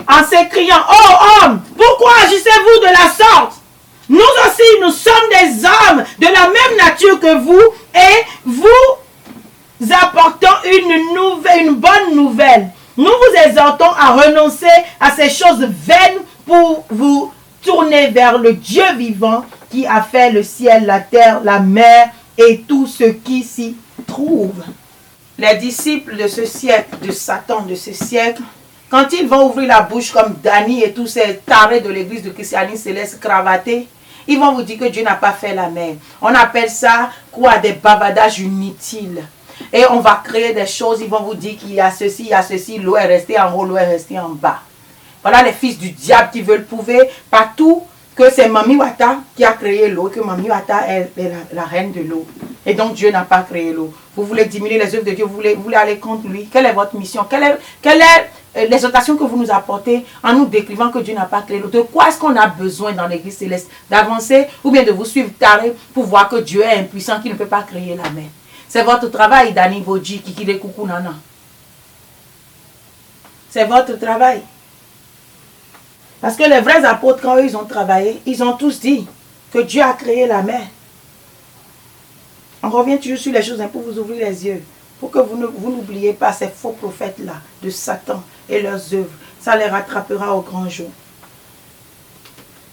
En s'écriant, oh homme, pourquoi agissez-vous de la sorte? Nous aussi, nous sommes des hommes de la même nature que vous et vous apportons une bonne nouvelle. Nous vous exhortons à renoncer à ces choses vaines pour vous tourner vers le Dieu vivant qui a fait le ciel, la terre, la mer et tout ce qui s'y trouve. Les disciples de ce siècle, de Satan de ce siècle, quand ils vont ouvrir la bouche comme Dany et tous ces tarés de l'église de christianisme céleste cravatés, ils vont vous dire que Dieu n'a pas fait la mer. On appelle ça quoi? Des bavardages inutiles. Et on va créer des choses, ils vont vous dire qu'il y a ceci, l'eau est restée en haut, l'eau est restée en bas. Voilà les fils du diable qui veulent prouver partout que c'est Mami Wata qui a créé l'eau, que Mami Wata est la reine de l'eau. Et donc Dieu n'a pas créé l'eau. Vous voulez diminuer les œuvres de Dieu, vous voulez aller contre lui. Quelle est votre mission? Quelle est l'exhortation que vous nous apportez en nous décrivant que Dieu n'a pas créé l'eau? De quoi est-ce qu'on a besoin dans l'église céleste? D'avancer ou bien de vous suivre taré pour voir que Dieu est impuissant, qui ne peut pas créer la mer? C'est votre travail, Dany Vodji, Kikide Coucou Nana. C'est votre travail. Parce que les vrais apôtres, quand ils ont travaillé, ils ont tous dit que Dieu a créé la mer. On revient toujours sur les choses pour vous ouvrir les yeux. Pour que vous n'oubliez pas ces faux prophètes-là de Satan et leurs œuvres. Ça les rattrapera au grand jour.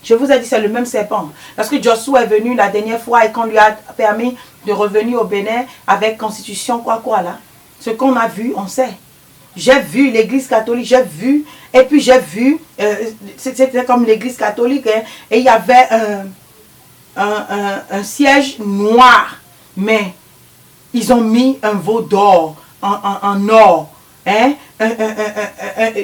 Je vous ai dit, c'est le même serpent. Lorsque Joshua est venu la dernière fois et qu'on lui a permis de revenir au Bénin avec constitution, quoi là. Ce qu'on a vu, on sait. J'ai vu l'église catholique, j'ai vu, et puis j'ai vu, c'était comme l'église catholique, hein, et il y avait un siège noir, mais ils ont mis un veau d'or, en or, hein,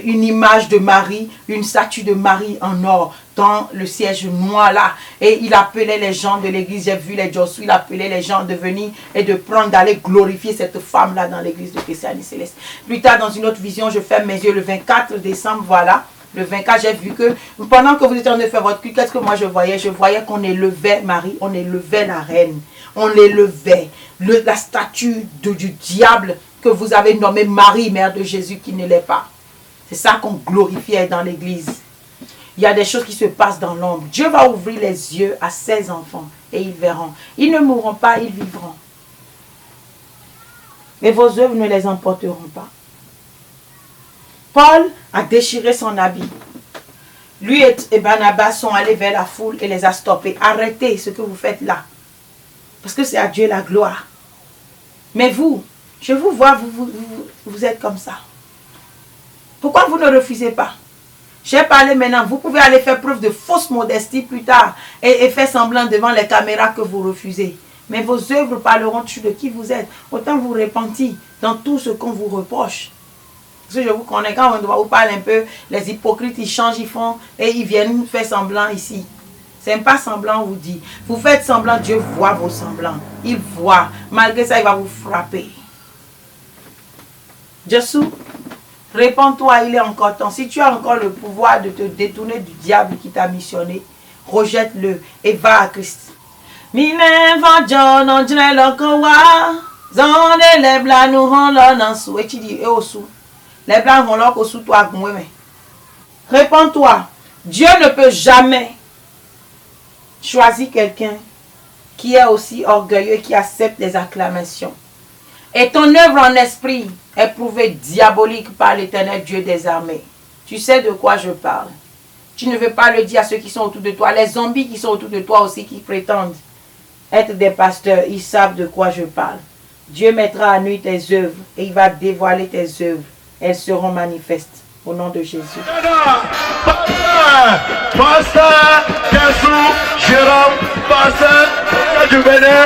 une image de Marie, une statue de Marie en or dans le siège noir là. Et il appelait les gens de l'église, j'ai vu les Joshua, il appelait les gens de venir et de prendre, d'aller glorifier cette femme là dans l'église de christianisme céleste. Plus tard, dans une autre vision, je ferme mes yeux le 24 décembre, voilà. Le 24, j'ai vu que pendant que vous étiez en train de faire votre culte, qu'est-ce que moi je voyais? Je voyais qu'on élevait Marie, on élevait la reine, on l'élevait. La statue du diable que vous avez nommée Marie, mère de Jésus, qui ne l'est pas. C'est ça qu'on glorifiait dans l'église. Il y a des choses qui se passent dans l'ombre. Dieu va ouvrir les yeux à ses enfants et ils verront. Ils ne mourront pas, ils vivront. Mais vos œuvres ne les emporteront pas. Paul a déchiré son habit. Lui et Barnabas sont allés vers la foule et les a stoppés. Arrêtez ce que vous faites là. Parce que c'est à Dieu la gloire. Mais vous, je vous vois, vous êtes comme ça. Pourquoi vous ne refusez pas? J'ai parlé maintenant. Vous pouvez aller faire preuve de fausse modestie plus tard et faire semblant devant les caméras que vous refusez. Mais vos œuvres parleront de qui vous êtes. Autant vous repentir dans tout ce qu'on vous reproche. Parce que je vous connais, quand on vous parle un peu, les hypocrites, ils changent, ils font, et ils viennent faire semblant ici. C'est pas semblant, on vous dit. Vous faites semblant, Dieu voit vos semblants. Il voit. Malgré ça, il va vous frapper. Joshua, réponds-toi, il est encore temps. Si tu as encore le pouvoir de te détourner du diable qui t'a missionné, rejette-le et va à Christ. Les blancs vont leur sous toi. Réponds-toi. Dieu ne peut jamais choisir quelqu'un qui est aussi orgueilleux, qui accepte les acclamations. Et ton œuvre en esprit est prouvée diabolique par l'Éternel Dieu des armées. Tu sais de quoi je parle. Tu ne veux pas le dire à ceux qui sont autour de toi. Les zombies qui sont autour de toi aussi, qui prétendent être des pasteurs, ils savent de quoi je parle. Dieu mettra à nu tes œuvres et il va dévoiler tes œuvres. Elles seront manifestes au nom de Jésus. Pasteur Kassou, Jérôme, Pasteur Kadjoubene,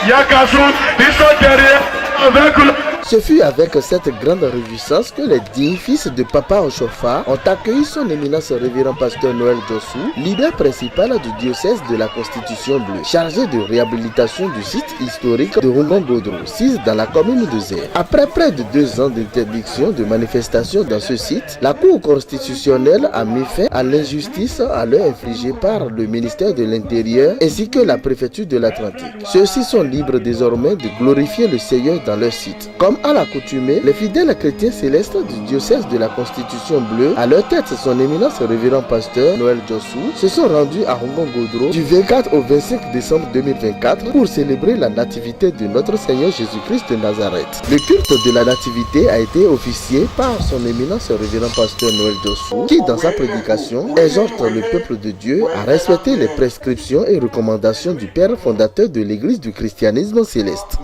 Yakassou, ils sont derrière avec le... Ce fut avec cette grande réjouissance que les dignes fils de Papa Oshofa ont accueilli son éminence révérend pasteur Noël Jossou, leader principal du diocèse de la Constitution Bleue, chargé de réhabilitation du site historique de Rongon-Godro, sise dans la commune de Zé. Après près de 2 ans d'interdiction de manifestation dans ce site, la Cour constitutionnelle a mis fin à l'injustice à leur infligée par le ministère de l'Intérieur ainsi que la préfecture de l'Atlantique. Ceux-ci sont libres désormais de glorifier le Seigneur dans leur site. Comme à l'accoutumée, les fidèles chrétiens célestes du diocèse de la Constitution Bleue, à leur tête son éminence révérend pasteur Noël Jossou, se sont rendus à Rongon-Godro du 24 au 25 décembre 2024 pour célébrer la nativité de notre Seigneur Jésus-Christ de Nazareth. Le culte de la nativité a été officié par son éminence révérend pasteur Noël Jossou, qui dans sa prédication exhorte le peuple de Dieu à respecter les prescriptions et recommandations du Père fondateur de l'Église du christianisme céleste.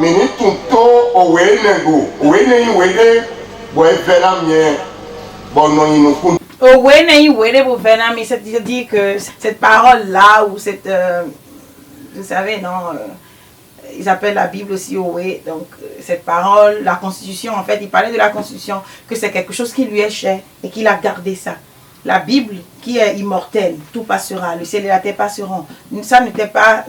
C'est-à-dire que cette parole-là, ou cette... vous savez, non... ils appellent la Bible aussi Owe. Donc, cette parole, la Constitution, en fait, il parlait de la Constitution, que c'est quelque chose qui lui est cher et qu'il a gardé ça. La Bible, qui est immortelle, tout passera, le ciel et la terre passeront. Ça n'était pas...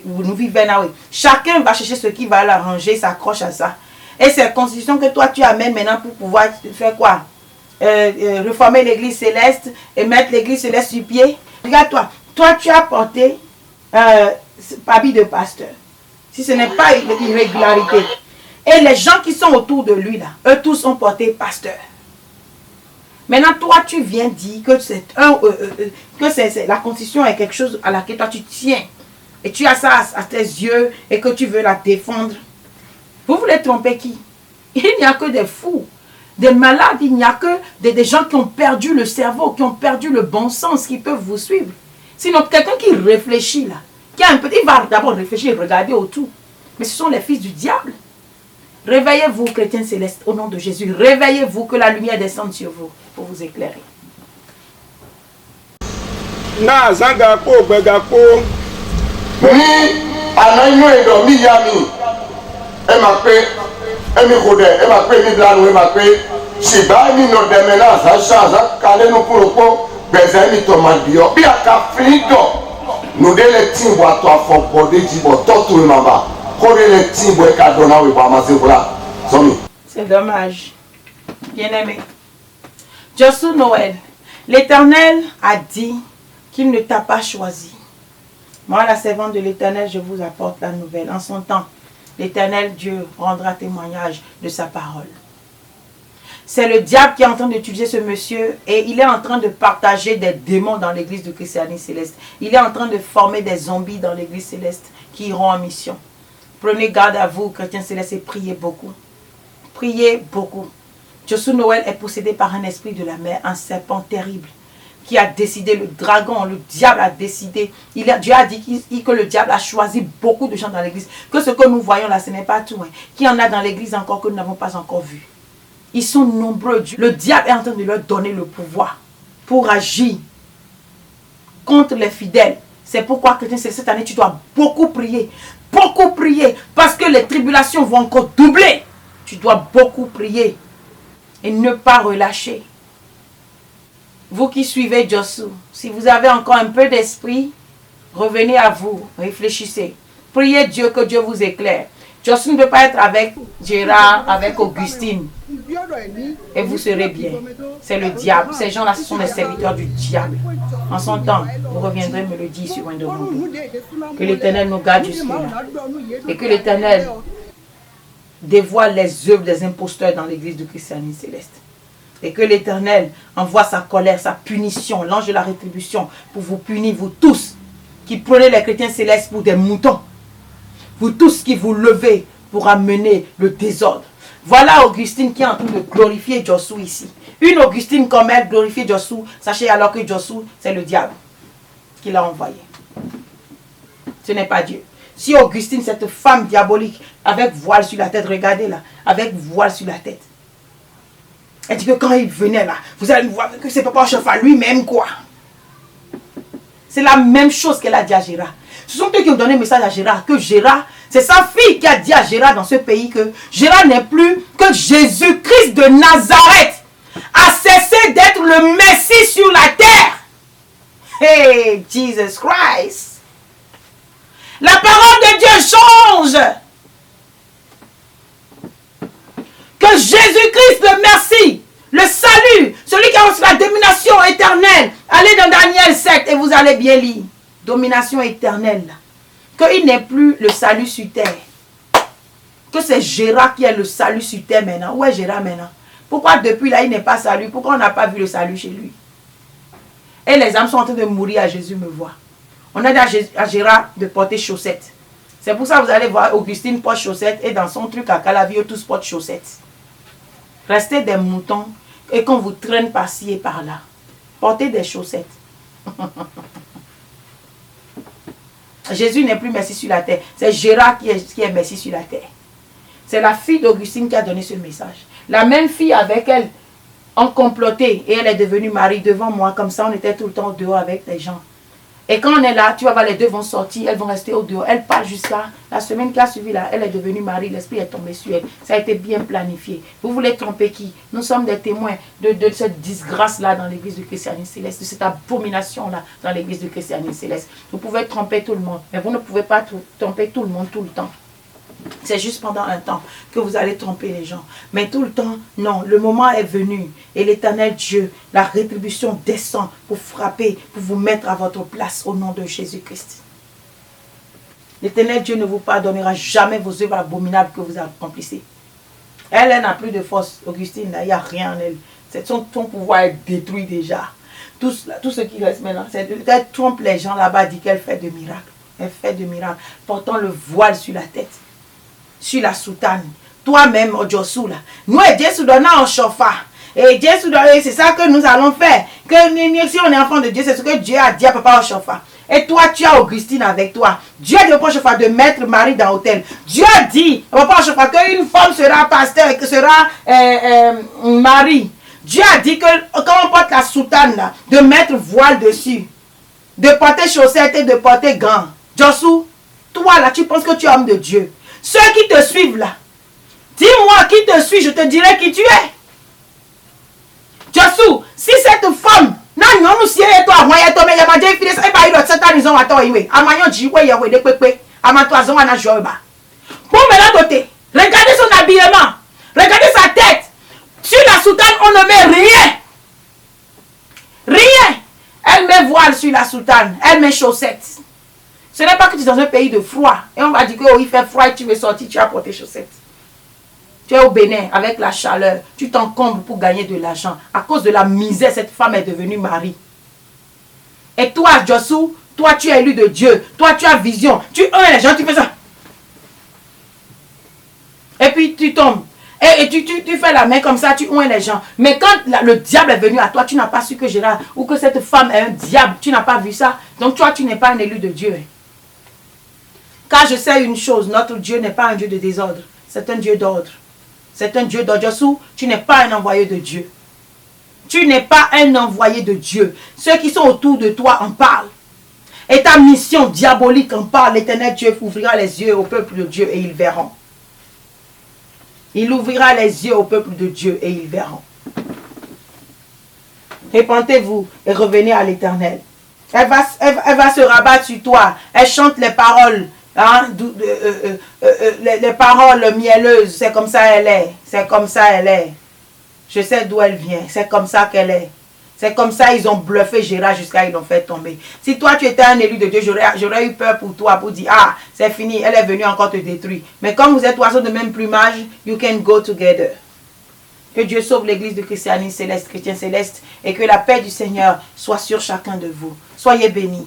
nous vivons là, oui. Chacun va chercher ce qui va l'arranger, s'accroche à ça. Et c'est la Constitution que toi, tu amènes maintenant pour pouvoir faire quoi? Reformer l'Église céleste et mettre l'Église céleste sur pied. Regarde-toi, toi, tu as porté habit de pasteur. Si ce n'est pas une irrégularité. Et les gens qui sont autour de lui, là, eux tous ont porté pasteur. Maintenant, toi, tu viens dire que, la Constitution est quelque chose à laquelle toi, tu tiens. Et tu as ça à tes yeux et que tu veux la défendre. Vous voulez tromper qui? Il n'y a que des fous, des malades, il n'y a que des gens qui ont perdu le cerveau, qui ont perdu le bon sens, qui peuvent vous suivre. Sinon, quelqu'un qui réfléchit là, qui a un petit, il va d'abord réfléchir et regarder autour. Mais ce sont les fils du diable. Réveillez-vous, chrétiens célestes, au nom de Jésus. Réveillez-vous, que la lumière descende sur vous pour vous éclairer. Na zanga ko gbega ko ni anainu edo mi ya mi e ma pe e mi kode e ma pe mi blanu e ma pe siba mi no de me na za kale no poropo beze mi to ma bio bi aka flido no de le tin wa to afọpọ de jibo to to mama ko de le tin bo e ka dona we ba ma se vola so mi. C'est dommage. Bien-aimé. Jossou Noël, l'Éternel a dit qu'il ne t'a pas choisi. Moi, la servante de l'Éternel, je vous apporte la nouvelle. En son temps, l'Éternel Dieu rendra témoignage de sa parole. C'est le diable qui est en train d'utiliser ce monsieur et il est en train de partager des démons dans l'église du christianisme céleste. Il est en train de former des zombies dans l'église céleste qui iront en mission. Prenez garde à vous, chrétiens célestes, et priez beaucoup. Priez beaucoup. Jossou Noël est possédé par un esprit de la mer, un serpent terrible, qui a décidé, le dragon, le diable a décidé. Dieu a dit que le diable a choisi beaucoup de gens dans l'église. Que ce que nous voyons là, ce n'est pas tout. Hein. Qu'il y en a dans l'église encore que nous n'avons pas encore vu. Ils sont nombreux. Le diable est en train de leur donner le pouvoir pour agir contre les fidèles. C'est pourquoi, chrétien, cette année, tu dois beaucoup prier. Beaucoup prier. Parce que les tribulations vont encore doubler. Tu dois beaucoup prier. Et ne pas relâcher. Vous qui suivez Jossou, si vous avez encore un peu d'esprit, revenez à vous, réfléchissez. Priez Dieu que Dieu vous éclaire. Jossou ne peut pas être avec Gérard, avec Augustine. Et vous serez bien. C'est le diable. Ces gens-là, ce sont les serviteurs du diable. En son temps, vous reviendrez me le dire sur un de vous. Que l'Éternel nous garde jusque-là. Et que l'Éternel dévoile les œuvres des imposteurs dans l'église du christianisme céleste. Et que l'Éternel envoie sa colère, sa punition, l'ange de la rétribution pour vous punir, vous tous qui prenez les chrétiens célestes pour des moutons. Vous tous qui vous levez pour amener le désordre. Voilà Augustine qui est en train de glorifier Jossou ici. Une Augustine comme elle glorifie Jossou, sachez alors que Jossou, c'est le diable qui l'a envoyé. Ce n'est pas Dieu. Si Augustine, cette femme diabolique, avec voile sur la tête, regardez là, avec voile sur la tête. Elle dit que quand il venait là, vous allez voir que c'est Papa Ochofa lui-même quoi. C'est la même chose qu'elle a dit à Gérard. Ce sont eux qui ont donné le message à Gérard, que Gérard, c'est sa fille qui a dit à Gérard dans ce pays que Gérard n'est plus que Jésus-Christ de Nazareth a cessé d'être le Messie sur la terre. Hey, Jesus Christ. La parole de Dieu change. Que Jésus-Christ, le merci, le salut, celui qui a reçu la domination éternelle, allez dans Daniel 7 et vous allez bien lire. Domination éternelle. Qu'il n'est plus le salut sur terre. Que c'est Gérard qui est le salut sur terre maintenant. Où est Gérard maintenant? Pourquoi depuis là il n'est pas salut? Pourquoi on n'a pas vu le salut chez lui? Et les âmes sont en train de mourir à Jésus me voit. On a dit à Gérard de porter chaussettes. C'est pour ça que vous allez voir Augustine porte chaussettes et dans son truc à Calavio tous portent chaussettes. Restez des moutons et qu'on vous traîne par-ci et par-là. Portez des chaussettes. Jésus n'est plus Messie sur la terre. C'est Gérard qui est Messie sur la terre. C'est la fille d'Augustine qui a donné ce message. La même fille avec elle ont comploté et elle est devenue Marie devant moi. Comme ça, on était tout le temps dehors avec les gens. Et quand on est là, tu vas voir, les deux vont sortir, elles vont rester au dehors. Elle part jusqu'à la semaine qui a suivi là. Elle est devenue Marie, l'esprit est tombé sur elle. Ça a été bien planifié. Vous voulez tromper qui? Nous sommes des témoins de cette disgrâce-là dans l'église du christianisme céleste, de cette abomination-là dans l'église du christianisme céleste. Vous pouvez tromper tout le monde, mais vous ne pouvez pas tromper tout le monde tout le temps. C'est juste pendant un temps que vous allez tromper les gens. Mais tout le temps, non. Le moment est venu. Et l'Éternel Dieu, la rétribution descend pour frapper, pour vous mettre à votre place au nom de Jésus-Christ. L'Éternel Dieu ne vous pardonnera jamais vos œuvres abominables que vous accomplissez. Elle n'a plus de force. Augustine, il n'y a rien en elle. Son pouvoir est détruit déjà. Tout ce qui reste maintenant, c'est qu'elle trompe les gens là-bas, dit qu'elle fait de miracles. Elle fait de miracles. Portant le voile sur la tête. Sur la soutane. Toi-même, Josu là. Nous et Dieu nous donnons en chauffard. Et Dieu nous donne, c'est ça que nous allons faire. Que si on est enfant de Dieu, c'est ce que Dieu a dit à Papa Ochofa. Et toi, tu as Augustine avec toi. Dieu a dit à Papa Ochofa de mettre Marie dans l'hôtel. Dieu a dit à Papa Ochofa qu'une femme sera pasteur, que sera Marie. Dieu a dit que quand on porte la soutane là, de mettre voile dessus, de porter chaussettes et de porter gants. Josu, toi là, tu penses que tu es homme de Dieu. Ceux qui te suivent là, dis-moi qui te suit, je te dirai qui tu es. Josu, si cette femme, non, nous si elle est toi, moi, elle est toi, mais il y a ma fille, elle va y avoir cette année, à toi, oui, à ma dit, oui, oui, des pépés, à ma toison, à na joba. Pour me la doter, regardez son habillement, regardez sa tête. Sur la soutane, on ne met rien. Rien. Elle met voile sur la soutane, elle met chaussettes. Ce n'est pas que tu es dans un pays de froid. Et on va dire que oh, il fait froid et tu veux sortir, tu as porté chaussettes. Tu es au Bénin avec la chaleur. Tu t'encombres pour gagner de l'argent. À cause de la misère, cette femme est devenue Marie. Et toi, Josu, toi tu es élu de Dieu. Toi tu as vision. Tu aimes les gens, tu fais ça. Et puis tu tombes. Et tu fais la main comme ça, tu ouins les gens. Mais quand le diable est venu à toi, tu n'as pas su que Gérard ou que cette femme est un diable. Tu n'as pas vu ça. Donc toi, tu n'es pas un élu de Dieu. Car je sais une chose, notre Dieu n'est pas un Dieu de désordre. C'est un Dieu d'ordre. C'est un Dieu d'ordre. Josu, tu n'es pas un envoyé de Dieu. Tu n'es pas un envoyé de Dieu. Ceux qui sont autour de toi en parlent. Et ta mission diabolique en parle. L'Éternel Dieu ouvrira les yeux au peuple de Dieu et ils verront. Il ouvrira les yeux au peuple de Dieu et ils verront. Répentez-vous et revenez à l'Éternel. Elle va se rabattre sur toi. Elle chante les paroles. Hein, les paroles mielleuses. C'est comme ça elle est. C'est comme ça elle est. Je sais d'où elle vient. C'est comme ça qu'elle est. C'est comme ça ils ont bluffé Gérard jusqu'à ils l'ont fait tomber. Si toi tu étais un élu de Dieu, j'aurais eu peur pour toi, pour dire, ah, c'est fini, elle est venue encore te détruire. Mais comme vous êtes oiseaux de même plumage, you can go together. Que Dieu sauve l'église du christianisme céleste, chrétien céleste, et que la paix du Seigneur soit sur chacun de vous. Soyez bénis.